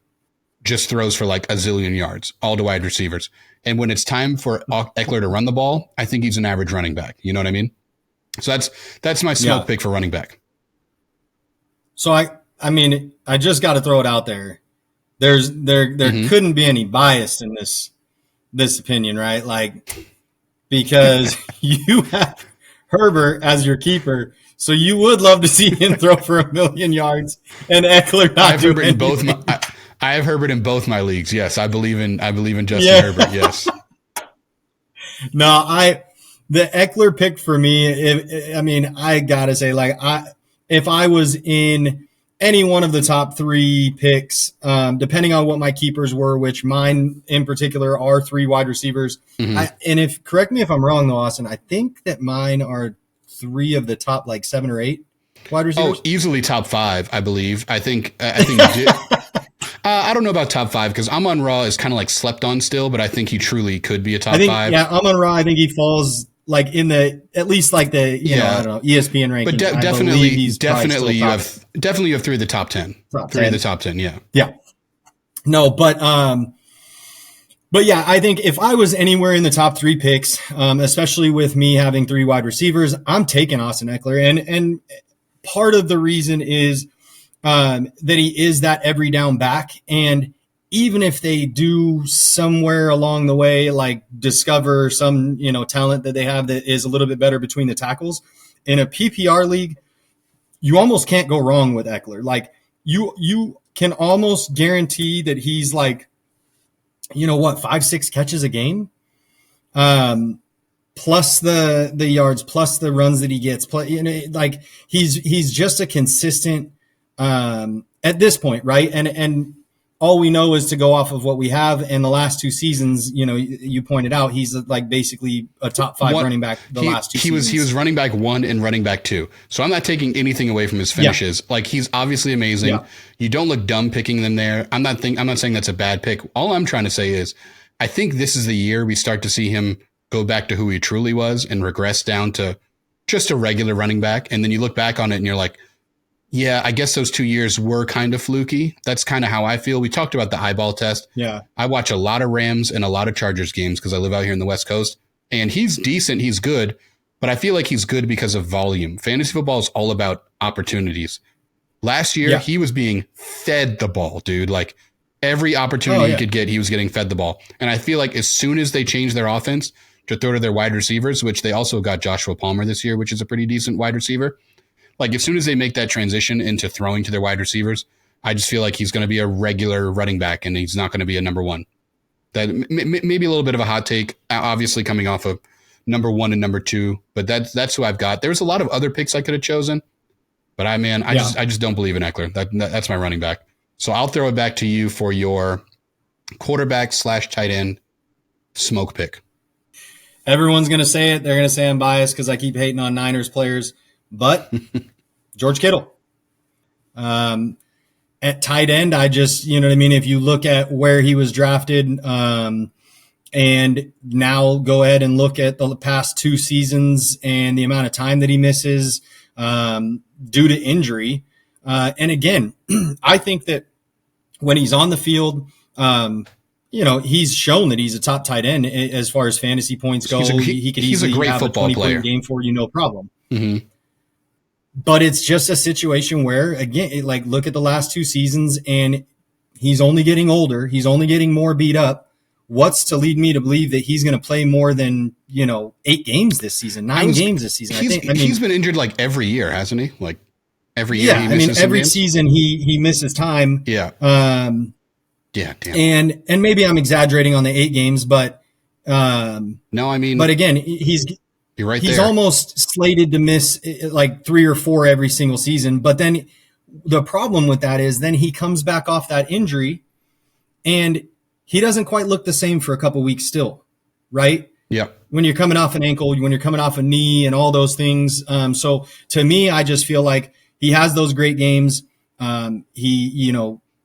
just throws for like a zillion yards, all to wide receivers. And when it's time for Eckler to run the ball, I think he's an average running back. You know what I mean? So that's my smoke pick for running back. So I mean, I just got to throw it out there. There couldn't be any bias in this opinion, right? Like, because you have Herbert as your keeper, so you would love to see him throw for 1,000,000 yards and Eckler not I have Herbert in both I have Herbert in both my leagues. Yes, I believe in Justin Herbert. Yes. No, the Eckler pick for me. I gotta say, like, if I was in any one of the top 3 picks, depending on what my keepers were, which mine in particular are 3 wide receivers. Mm-hmm. Correct me if I'm wrong though, Austin, I think that mine are 3 of the top like 7 or 8 wide receivers. Oh, easily top 5, I believe. I think I don't know about top 5 because Amon-Ra is kind of like slept on still, but I think he truly could be a top 5. Yeah, Amon-Ra, I think he falls like in the at least like the I don't know, ESPN ranking. But definitely you have 3 of the top 10. Top 3 of the top 10, yeah. Yeah. No, but yeah, I think if I was anywhere in the top 3 picks, especially with me having 3 wide receivers, I'm taking Austin Eckler, and part of the reason is that he is that every down back. And even if they do somewhere along the way, like discover some, talent that they have that is a little bit better between the tackles in a PPR league, you almost can't go wrong with Eckler. Like you can almost guarantee that he's like, 5-6 catches a game, plus the yards, plus the runs that he gets, like he's just a consistent, at this point, right? And all we know is to go off of what we have. And the last 2 seasons, you pointed out, he's like basically a top 5 running back last 2 seasons. He was running back 1 and running back 2. So I'm not taking anything away from his finishes. Yeah. Like, he's obviously amazing. Yeah. You don't look dumb picking them there. I'm not saying that's a bad pick. All I'm trying to say is I think this is the year we start to see him go back to who he truly was and regress down to just a regular running back. And then you look back on it and you're like, yeah, I guess those 2 years were kind of fluky. That's kind of how I feel. We talked about the eyeball test. Yeah. I watch a lot of Rams and a lot of Chargers games because I live out here in the West Coast. And he's decent. He's good. But I feel like he's good because of volume. Fantasy football is all about opportunities. Last year, he was being fed the ball, dude. Like, every opportunity he could get, he was getting fed the ball. And I feel like as soon as they change their offense to throw to their wide receivers, which they also got Joshua Palmer this year, which is a pretty decent wide receiver. Like, as soon as they make that transition into throwing to their wide receivers, I just feel like he's going to be a regular running back and he's not going to be a number 1. That maybe a little bit of a hot take, obviously coming off of number 1 and number 2, but that's who I've got. There's a lot of other picks I could have chosen, but I just don't believe in Eckler. That's my running back. So I'll throw it back to you for your quarterback / tight end smoke pick. Everyone's going to say it. They're going to say I'm biased because I keep hating on Niners players. But George Kittle, at tight end, I just, you know what I mean? If you look at where he was drafted, and now go ahead and look at the past 2 seasons and the amount of time that he misses, due to injury. And again, I think that when he's on the field, he's shown that he's a top tight end as far as fantasy points go. He could easily have a 20-point game for you, no problem. Mm-hmm. But it's just a situation where, again, like, look at the last 2 seasons, and he's only getting older. He's only getting more beat up. What's to lead me to believe that he's going to play more than, 8 games this season, 9 games this season? He's been injured like every year, hasn't he? Like every year. Yeah, every season he misses time. Yeah. Yeah, damn. And maybe I'm exaggerating on the 8 games, but but again, you're right. He's almost slated to miss like 3 or 4 every single season. But then the problem with that is then he comes back off that injury and he doesn't quite look the same for a couple weeks still, right? Yeah. When you're coming off an ankle, when you're coming off a knee and all those things. So to me, I just feel like he has those great games.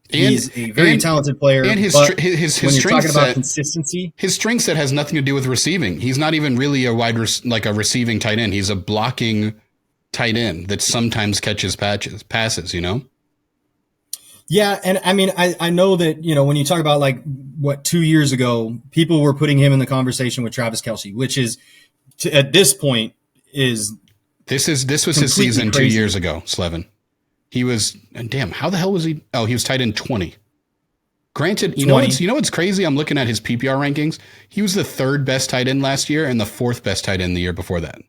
He's a very talented player. And his when you're talking about consistency, his strength set has nothing to do with receiving. He's not even really a a receiving tight end. He's a blocking tight end that sometimes catches passes. Yeah, and I know that when you talk about 2 years ago, people were putting him in the conversation with Travis Kelce, which is at this point is this was his season crazy. 2 years ago, Slevin. He was, and damn, how the hell was he? Oh, he was tight end 20. Granted, you know what's crazy? I'm looking at his PPR rankings. He was the 3rd best tight end last year and the 4th best tight end the year before that.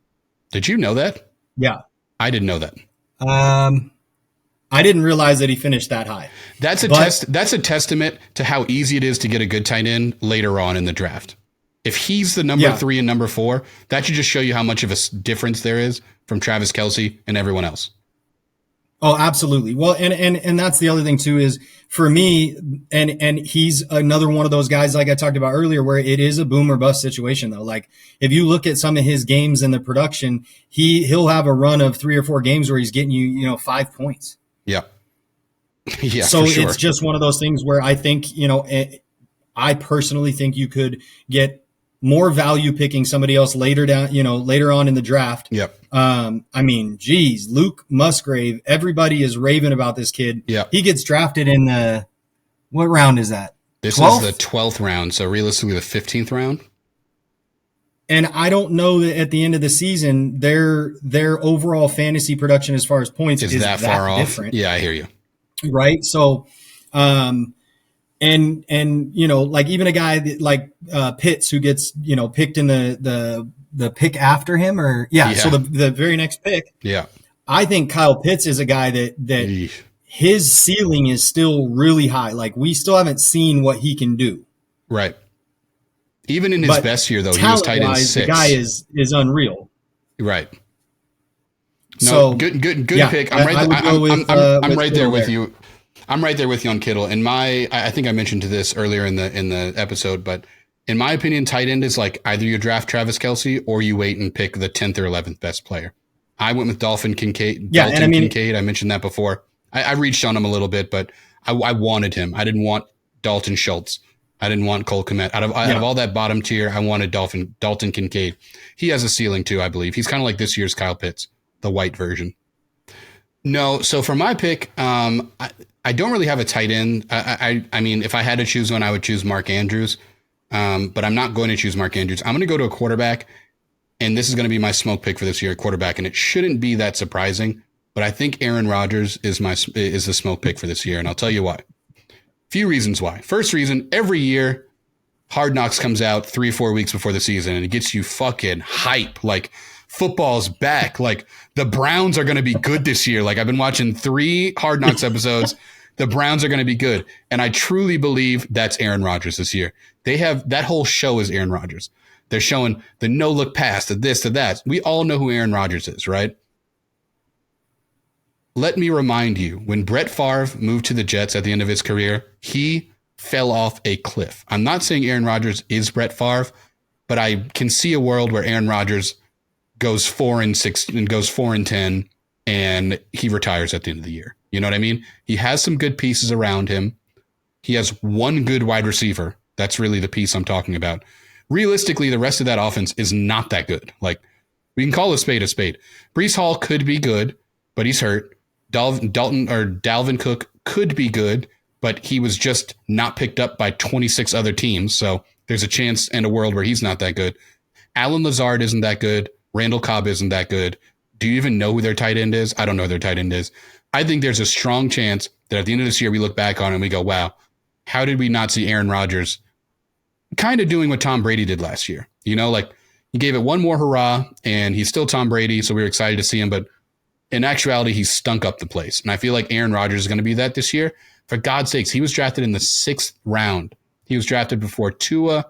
Did you know that? Yeah. I didn't know that. I didn't realize that he finished that high. That's a testament to how easy it is to get a good tight end later on in the draft. If he's the number 3 and number 4, that should just show you how much of a difference there is from Travis Kelce and everyone else. Oh, absolutely. Well, and that's the other thing too, is for me, and he's another one of those guys, like I talked about earlier, where it is a boom or bust situation though. Like if you look at some of his games and the production, he'll have a run of 3 or 4 games where he's getting you 5 points. Yeah. Yeah. So for sure. It's just one of those things where I think, I personally think you could get more value picking somebody else later on in the draft. Yep. Luke Musgrave, everybody is raving about this kid. Yep. He gets drafted in what round is that? This 12th? Is the 12th round. So realistically the 15th round. And I don't know that at the end of the season, their overall fantasy production as far as points is that far off. Different. Yeah, I hear you. Right. So, and even a guy like Pitts who gets picked in the pick after him, so the very next pick. Yeah, I think Kyle Pitts is a guy that his ceiling is still really high. Like we still haven't seen what he can do. Right. Even in his best year, though, he was tight end 6. The guy is unreal. Right. No, so good pick. I'm right there with you. I'm right there with you on Kittle. And I think I mentioned this earlier in the episode, but in my opinion, tight end is like either you draft Travis Kelce or you wait and pick the 10th or 11th best player. I went with Dalton Kincaid. Yeah, and I mean, Kincaid. I mentioned that before. I reached on him a little bit, but I wanted him. I didn't want Dalton Schultz. I didn't want Cole Kmet. Out of all that bottom tier, I wanted Dalton Kincaid. He has a ceiling too, I believe. He's kind of like this year's Kyle Pitts, the white version. No, so for my pick, I don't really have a tight end. I mean, if I had to choose one, I would choose Mark Andrews. But I'm not going to choose Mark Andrews. I'm going to go to a quarterback, and this is going to be my smoke pick for this year, quarterback, and it shouldn't be that surprising. But I think Aaron Rodgers is the smoke pick for this year, and I'll tell you why. Few reasons why. First reason, every year, Hard Knocks comes out 3 or 4 weeks before the season, and it gets you fucking hype. Like, football's back. Like, the Browns are going to be good this year. Like, I've been watching 3 Hard Knocks episodes. The Browns are going to be good. And I truly believe that's Aaron Rodgers this year. They have that whole show is Aaron Rodgers. They're showing the no look pass to this to that. We all know who Aaron Rodgers is, right? Let me remind you, when Brett Favre moved to the Jets at the end of his career, he fell off a cliff. I'm not saying Aaron Rodgers is Brett Favre, but I can see a world where Aaron Rodgers goes 4-6 and goes 4-10 and he retires at the end of the year. You know what I mean? He has some good pieces around him. He has one good wide receiver. That's really the piece I'm talking about. Realistically, the rest of that offense is not that good. Like, we can call a spade a spade. Breece Hall could be good, but he's hurt. Dalvin Cook could be good, but he was just not picked up by 26 other teams. So there's a chance and a world where he's not that good. Alan Lazard isn't that good. Randall Cobb isn't that good. Do you even know who their tight end is? I don't know who their tight end is. I think there's a strong chance that at the end of this year, we look back on it and we go, wow, how did we not see Aaron Rodgers kind of doing what Tom Brady did last year? You know, like, he gave it one more hurrah and he's still Tom Brady. So we were excited to see him, but in actuality, he stunk up the place. And I feel like Aaron Rodgers is going to be that this year. For God's sakes, he was drafted in the 6th round. He was drafted before Tua,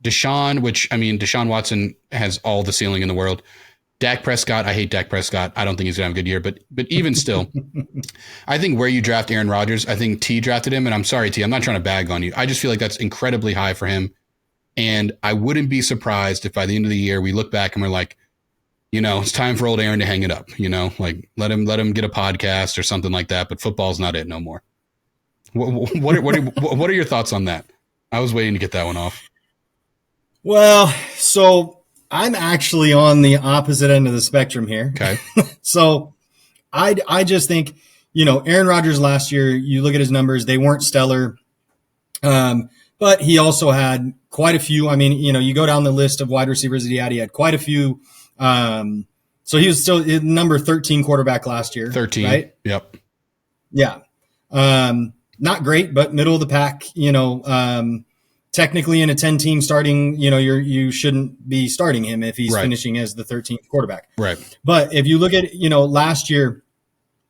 Deshaun, which, I mean, Deshaun Watson has all the ceiling in the world. Dak Prescott, I hate Dak Prescott. I don't think he's going to have a good year. But even still, I think where you draft Aaron Rodgers, I think T drafted him. And I'm sorry, T, I'm not trying to bag on you. I just feel like that's incredibly high for him. And I wouldn't be surprised if by the end of the year, we look back and we're like, you know, it's time for old Aaron to hang it up, you know, like let him get a podcast or something like that. But football's not it no more. What are your thoughts on that? I was waiting to get that one off. Well, so I'm actually on the opposite end of the spectrum here. Okay. So I just think, you know, Aaron Rodgers last year, you look at his numbers, they weren't stellar. But he also had quite a few. I mean, you know, you go down the list of wide receivers that he had quite a few. So he was still number 13 quarterback last year. 13. Right? Yep. Yeah. Not great, but middle of the pack, you know, technically in a 10 team starting, you know, you shouldn't be starting him if he's finishing as the 13th quarterback. Right. But if you look at, you know, last year,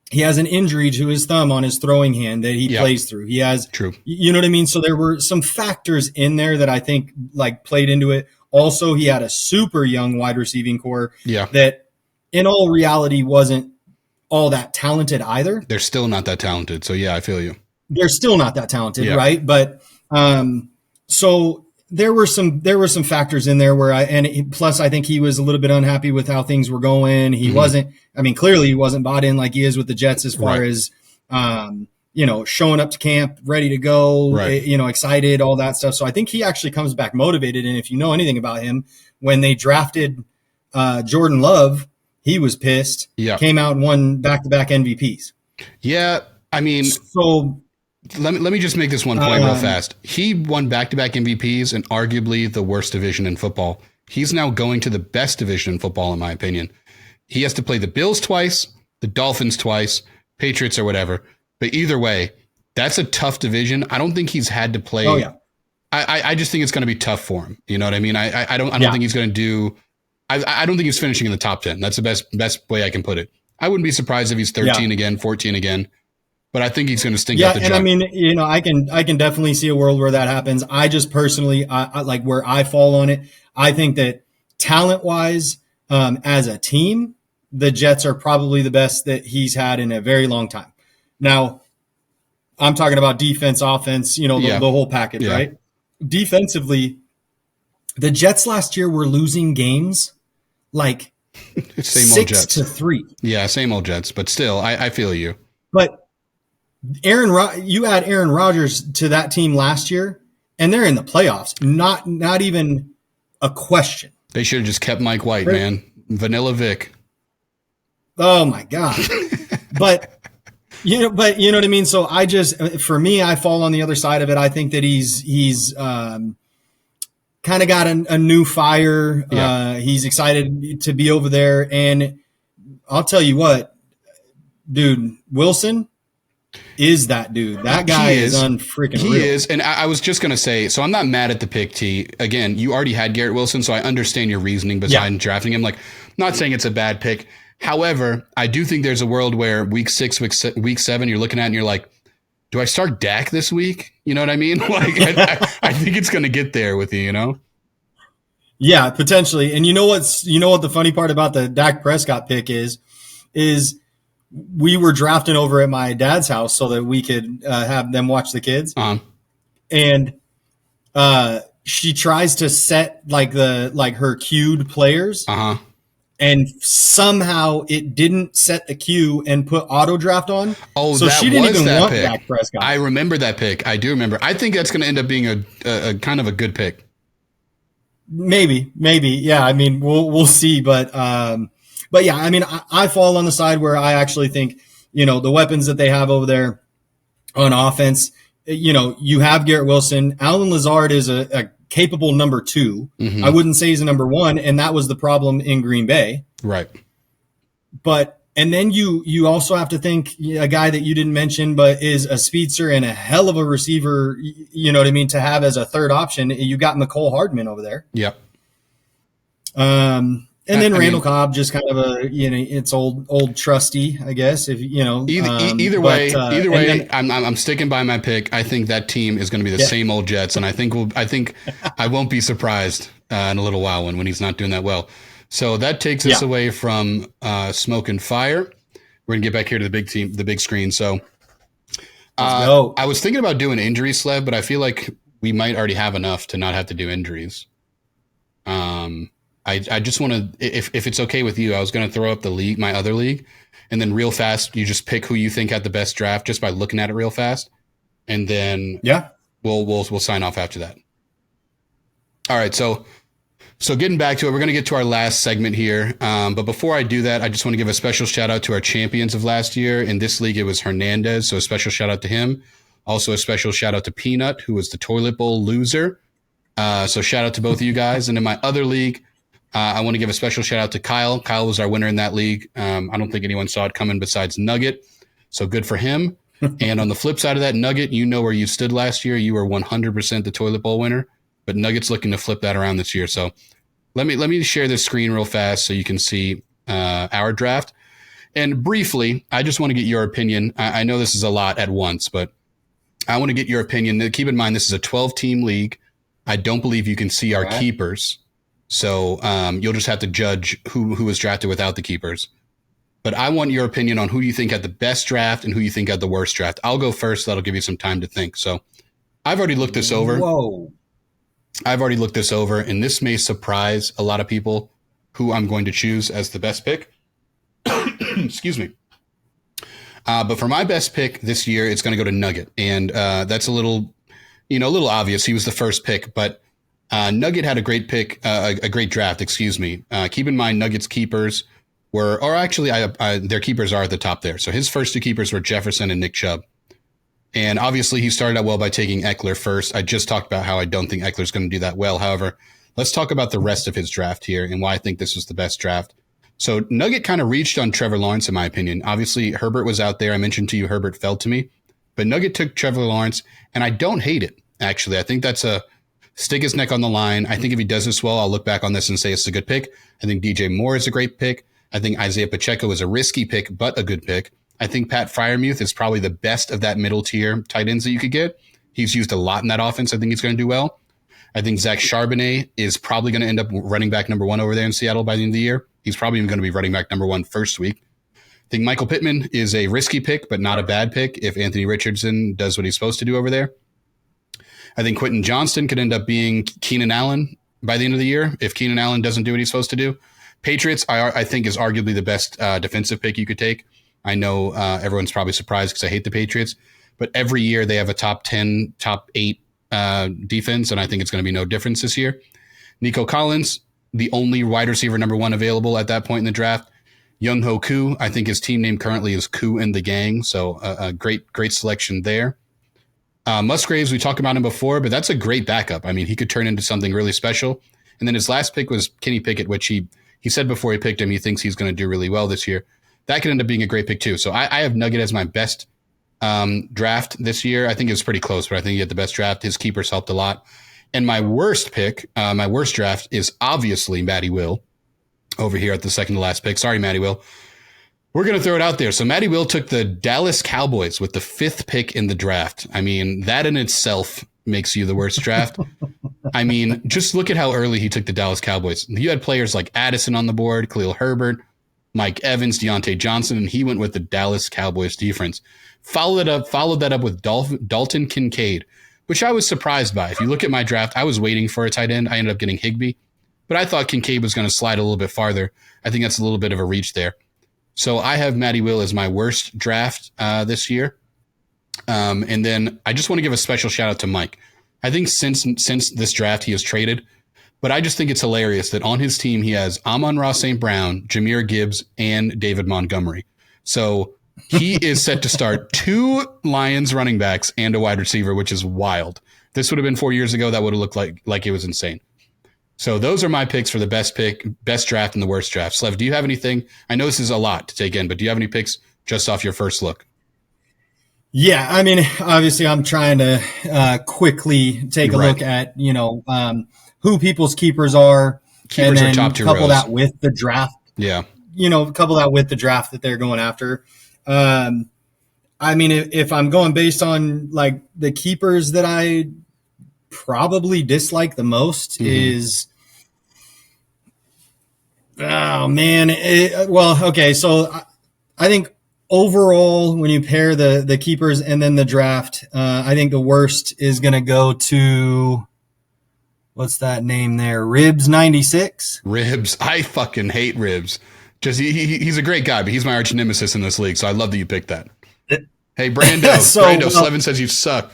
he has an injury to his thumb on his throwing hand that he plays through. He has, you know what I mean? So there were some factors in there that I think like played into it. Also, he had a super young wide receiving core that in all reality wasn't all that talented either. They're still not that talented. So yeah, I feel you. They're still not that talented. Right. But, so there were some factors in there where plus I think he was a little bit unhappy with how things were going. He wasn't, I mean, clearly he wasn't bought in like he is with the Jets as far as, you know, showing up to camp, ready to go, you know, excited, all that stuff. So I think he actually comes back motivated. And if you know anything about him, when they drafted Jordan Love, he was pissed, came out and won back-to-back MVPs. Yeah. I mean, so let me just make this one point real fast. He won back-to-back MVPs in arguably the worst division in football. He's now going to the best division in football, in my opinion. He has to play the Bills twice, the Dolphins twice, Patriots or whatever. But either way, that's a tough division. I don't think he's had to play. Oh, yeah. I just think it's going to be tough for him. You know what I mean? I don't think he's going to do. I don't think he's finishing in the top 10. That's the best way I can put it. I wouldn't be surprised if he's 13 again, 14 again. But I think he's going to stink out the jump. I mean, you know, I can definitely see a world where that happens. I just personally, I like where I fall on it. I think that talent-wise, as a team, the Jets are probably the best that he's had in a very long time. Now, I'm talking about defense, offense, the whole package, Yeah. right? Defensively, the Jets last year were losing games like Same old Jets. 6-3. Yeah, same old Jets, but still, I feel you. But you add Aaron Rodgers to that team last year, and they're in the playoffs. Not even a question. They should have just kept Mike White, man. Vanilla Vic. Oh my God. But you know what I mean? So for me, I fall on the other side of it. I think that he's kind of got a new fire. Yeah. He's excited to be over there. And I'll tell you what, dude, Wilson is that dude. That guy is unfreaking real. He is. And I was just going to say, so I'm not mad at the pick, T. Again, you already had Garrett Wilson, so I understand your reasoning behind drafting him. Like, I'm not saying it's a bad pick. However, I do think there's a world where week 6, week 7, you're looking at it and you're like, do I start Dak this week? You know what I mean? Like, I think it's going to get there with you, Yeah, potentially. And you know what the funny part about the Dak Prescott pick is we were drafting over at my dad's house so that we could have them watch the kids. And she tries to set her queued players. And somehow it didn't set the queue and put auto draft on. Oh, so she didn't even want Dak Prescott. I remember that pick. I do remember. I think that's going to end up being a kind of a good pick. Maybe. Yeah. I mean, we'll see. But yeah, I mean, I fall on the side where I actually think, the weapons that they have over there on offense, you have Garrett Wilson. Alan Lazard is a capable number 2. I wouldn't say he's a number 1, and that was the problem in Green Bay. Right. And then you also have to think a guy that you didn't mention, but is a speedster and a hell of a receiver, you know what I mean, to have as a third option. You got McCole Hardman over there. Yep. And then Randall Cobb, just kind of it's old trusty, I guess. If either way, I'm sticking by my pick. I think that team is going to be the same old Jets, and I think I won't be surprised in a little while when he's not doing that well. So that takes us away from Smoke and Fire. We're gonna get back here to the big screen. So I was thinking about doing injury Slev, but I feel like we might already have enough to not have to do injuries. I just want to, if it's okay with you, I was going to throw up my other league, and then real fast, you just pick who you think had the best draft just by looking at it real fast, and then we'll sign off after that. All right, so getting back to it, we're going to get to our last segment here, but before I do that, I just want to give a special shout out to our champions of last year. In this league, it was Hernandez, so a special shout out to him. Also, a special shout out to Peanut, who was the toilet bowl loser. So shout out to both of you guys. And in my other league, I want to give a special shout out to Kyle. Kyle was our winner in that league. I don't think anyone saw it coming besides Nugget. So good for him. And on the flip side of that, Nugget, you know where you stood last year. You were 100% the toilet bowl winner, but Nugget's looking to flip that around this year. So let me share this screen real fast so you can see our draft. And briefly, I just want to get your opinion. I know this is a lot at once, but I want to get your opinion. Keep in mind, this is a 12-team league. I don't believe you can see our keepers. So you'll just have to judge who was drafted without the keepers. But I want your opinion on who you think had the best draft and who you think had the worst draft. I'll go first. That'll give you some time to think. So I've already looked this over. And this may surprise a lot of people who I'm going to choose as the best pick. Excuse me. But for my best pick this year, it's going to go to Nugget. And that's a little obvious. He was the first pick, but Nugget had a great pick, a great draft, excuse me. Keep in mind, Nugget's keepers their keepers are at the top there. So his first 2 keepers were Jefferson and Nick Chubb. And obviously he started out well by taking Eckler first. I just talked about how I don't think Eckler's going to do that well. However, let's talk about the rest of his draft here and why I think this was the best draft. So Nugget kind of reached on Trevor Lawrence, in my opinion. Obviously, Herbert was out there. I mentioned to you, Herbert fell to me. But Nugget took Trevor Lawrence, and I don't hate it, actually. I think that's a stick his neck on the line. I think if he does this well, I'll look back on this and say it's a good pick. I think DJ Moore is a great pick. I think Isaiah Pacheco is a risky pick, but a good pick. I think Pat Freiermuth is probably the best of that middle tier tight ends that you could get. He's used a lot in that offense. I think he's going to do well. I think Zach Charbonnet is probably going to end up running back number 1 over there in Seattle by the end of the year. He's probably even going to be running back number 1 first week. think Michael Pittman is a risky pick, but not a bad pick if Anthony Richardson does what he's supposed to do over there. I think Quentin Johnston could end up being Keenan Allen by the end of the year if Keenan Allen doesn't do what he's supposed to do. Patriots, I think, is arguably the best defensive pick you could take. I know everyone's probably surprised because I hate the Patriots, but every year they have a top 10, top 8 defense, and I think it's going to be no difference this year. Nico Collins, the only wide receiver number 1 available at that point in the draft. Young Ho Koo, I think his team name currently is Koo and the Gang, so a great selection there. Musgraves, we talked about him before, but that's a great backup. I mean, he could turn into something really special. And then his last pick was Kenny Pickett, which he said before he picked him, he thinks he's going to do really well this year. That could end up being a great pick too. So I have Nugget as my best draft this year. I think it was pretty close, but I think he had the best draft. His keepers helped a lot. And my worst pick, my worst draft is obviously Matty Will over here at the second to last pick. Sorry, Matty Will. We're going to throw it out there. So Matty Will took the Dallas Cowboys with the 5th pick in the draft. I mean, that in itself makes you the worst draft. I mean, just look at how early he took the Dallas Cowboys. You had players like Addison on the board, Khalil Herbert, Mike Evans, Deontay Johnson, and he went with the Dallas Cowboys defense. Followed that up with Dalton Kincaid, which I was surprised by. If you look at my draft, I was waiting for a tight end. I ended up getting Higbee, but I thought Kincaid was going to slide a little bit farther. I think that's a little bit of a reach there. So I have Matty Will as my worst draft this year. And then I just want to give a special shout out to Mike. I think since this draft he has traded, but I just think it's hilarious that on his team he has Amon-Ra St. Brown, Jahmyr Gibbs, and David Montgomery. So he is set to start 2 Lions running backs and a wide receiver, which is wild. This would have been 4 years ago. That would have looked like it was insane. So those are my picks for the best pick, best draft, and the worst draft. Slev, do you have anything? I know this is a lot to take in, but do you have any picks just off your first look? Yeah, I mean, obviously I'm trying to quickly take a look at, who people's keepers are. Keepers and then are top 2 couple rows. that with the draft. Yeah. Couple that with the draft that they're going after. I mean, if I'm going based on like the keepers that I probably dislike the most is, oh man. Okay. So I think overall, when you pair the keepers and then the draft, I think the worst is going to go to, what's that name there? Ribs 96. Ribs. I fucking hate Ribs. Just he's a great guy, but he's my arch nemesis in this league. So I love that you picked that. Hey, Brando. Slevin says you suck.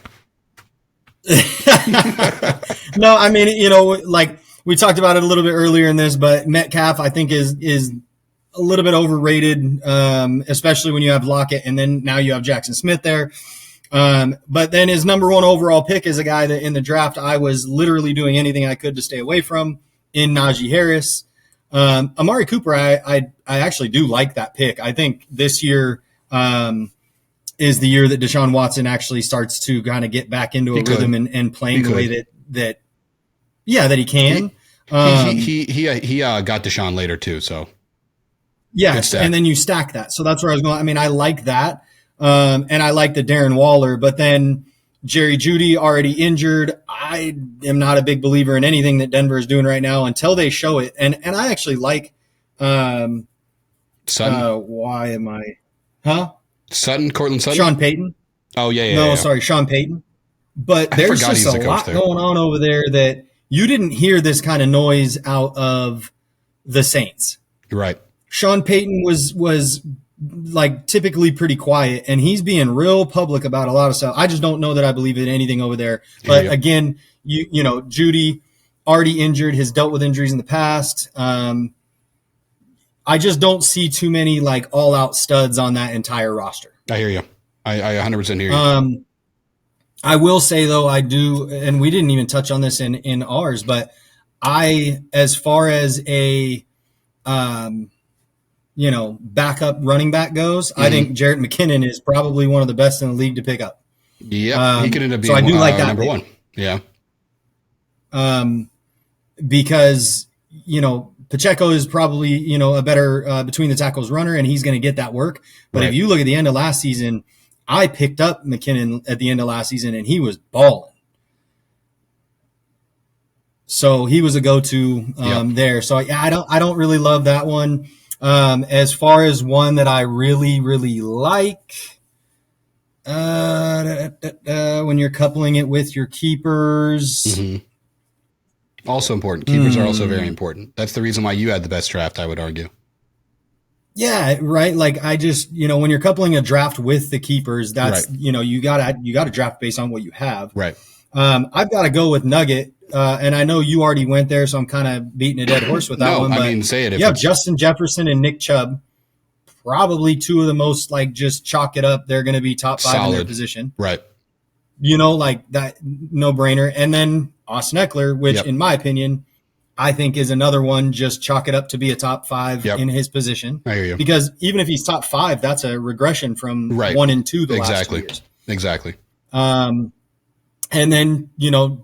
No, I mean, like we talked about it a little bit earlier in this, but Metcalf I think is a little bit overrated, especially when you have Lockett and then now you have Jackson Smith there. But then his number 1 overall pick is a guy that in the draft I was literally doing anything I could to stay away from in Najee Harris. Amari Cooper, I actually do like that pick. I think this year is the year that Deshaun Watson actually starts to kind of get back into a rhythm and playing the way that he can. He got Deshaun later too, so. Yes, and then you stack that. So that's where I was going. I mean, I like that. And I like the Darren Waller, but then Jerry Jeudy already injured. I am not a big believer in anything that Denver is doing right now until they show it. And I actually like Sutton. Why am I? Huh? Sutton, Cortland Sutton? Sean Payton. Oh, yeah. No, sorry, Sean Payton. But there's just a lot going on over there that you didn't hear this kind of noise out of the Saints. You're right. Sean Payton was like typically pretty quiet, and he's being real public about a lot of stuff. I just don't know that I believe in anything over there. But again, you know, Jeudy already injured, has dealt with injuries in the past. I just don't see too many like all out studs on that entire roster. I hear you. I 100% hear you. I will say though, I do, and we didn't even touch on this in ours, but as far as a, backup running back goes, I think Jarrett McKinnon is probably one of the best in the league to pick up. Yeah, he could end up being so I do like that number one. Yeah. Because, Pacheco is probably, a better between the tackles runner, and he's going to get that work. But if you look at the end of last season, I picked up McKinnon at the end of last season, and he was balling. So he was a go-to there. So I don't really love that one. As far as one that I really, really like, when you're coupling it with your keepers. Mm-hmm. Also important. Keepers are also very important. That's the reason why you had the best draft, I would argue. Yeah, right. Like I just, when you're coupling a draft with the keepers, that's, Right. you gotta draft based on what you have. Right. I've got to go with Nugget. And I know you already went there, so I'm kind of beating a dead horse with that No, one. I But mean, say it. If you have it's- Justin Jefferson and Nick Chubb, probably two of the most, like, just chalk it up. They're going to be top 5 in their Solid. position. Right. Like that, no brainer. And then Austin Eckler, which in my opinion, I think is another one, just chalk it up to be a top 5 in his position. I hear you. Because even if he's top 5, that's a regression from 1 and 2 the last 2 years. Exactly. And then,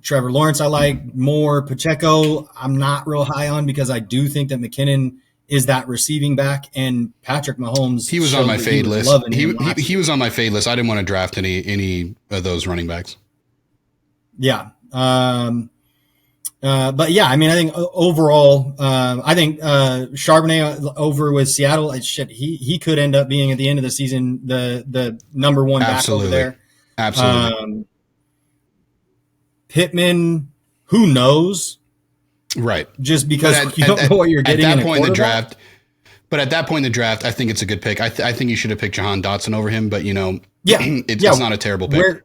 Trevor Lawrence, I like more. Pacheco, I'm not real high on because I do think that McKinnon is that receiving back, and Patrick Mahomes. He was on my fade list. He was on my fade list. I didn't want to draft any of those running backs. Yeah. But yeah, I mean, I think overall, Charbonnet over with Seattle, he could end up being at the end of the season the number 1 back over there. Absolutely. Pittman, who knows? Right. Just because you don't know what you're getting at that in point in the draft. But at that point in the draft, I think it's a good pick. I think you should have picked Jahan Dotson over him, but it's not a terrible pick.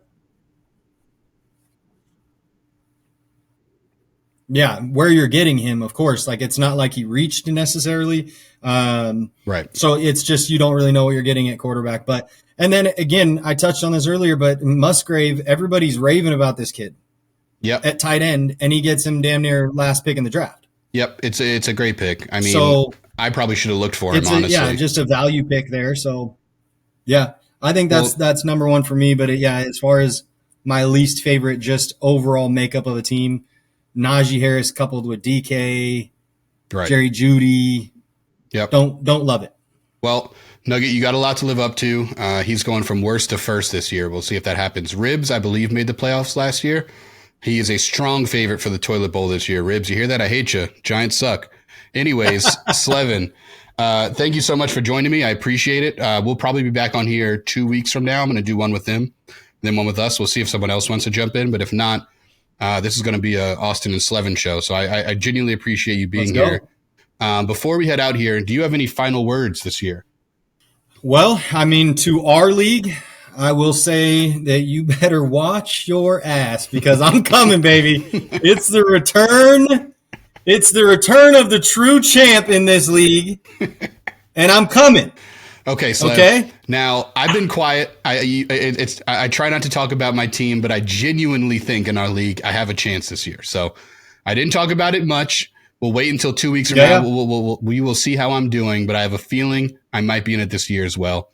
Where you're getting him, of course, like it's not like he reached necessarily. Right. So it's just, you don't really know what you're getting at quarterback. And then again, I touched on this earlier, but Musgrave, everybody's raving about this kid. Yep. At tight end, and he gets him damn near last pick in the draft. Yep. It's a great pick. I mean, I probably should have looked for him, honestly. Just a value pick there. So yeah, I think that's number 1 for me. But as far as my least favorite, just overall makeup of a team, Najee Harris coupled with DK, Jerry Jeudy. Yep. Don't love it. Well, Nugget, you got a lot to live up to. He's going from worst to first this year. We'll see if that happens. Ribs, I believe, made the playoffs last year. He is a strong favorite for the toilet bowl this year. Ribs, you hear that? I hate you. Giants suck. Anyways, Slevin, thank you so much for joining me. I appreciate it. We'll probably be back on here 2 weeks from now. I'm going to do one with him, then one with us. We'll see if someone else wants to jump in. But if not, this is going to be a Austin and Slevin show. So I genuinely appreciate you being here. Before we head out here, do you have any final words this year? Well, I mean, to our league, I will say that you better watch your ass because I'm coming, baby. It's the return. It's the return of the true champ in this league, and I'm coming. Okay, so okay. Now I've been quiet. I try not to talk about my team, but I genuinely think in our league I have a chance this year. So I didn't talk about it much. We'll wait until 2 weeks from now. We will see how I'm doing, but I have a feeling I might be in it this year as well.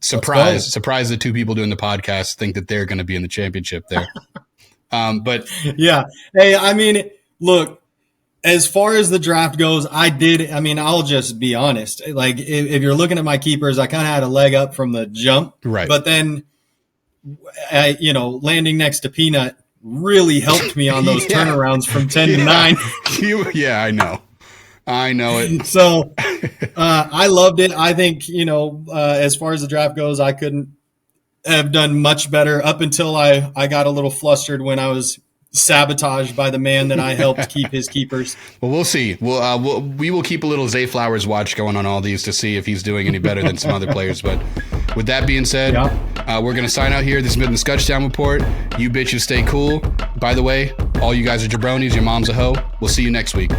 Surprise that 2 people doing the podcast think that they're going to be in the championship there. But yeah. Hey, I mean, look, as far as the draft goes, I'll just be honest. Like if you're looking at my keepers, I kind of had a leg up from the jump, right? But then, landing next to Peanut really helped me on those turnarounds from 10 to 9. I know it. So I loved it. I think, as far as the draft goes, I couldn't have done much better up until I got a little flustered when I was sabotaged by the man that I helped keep his keepers. Well, we'll see. We will keep a little Zay Flowers watch going on all these to see if he's doing any better than some other players. But with that being said, we're going to sign out here. This has been the Skuchdown Report. You bitches stay cool. By the way, all you guys are jabronis. Your mom's a hoe. We'll see you next week.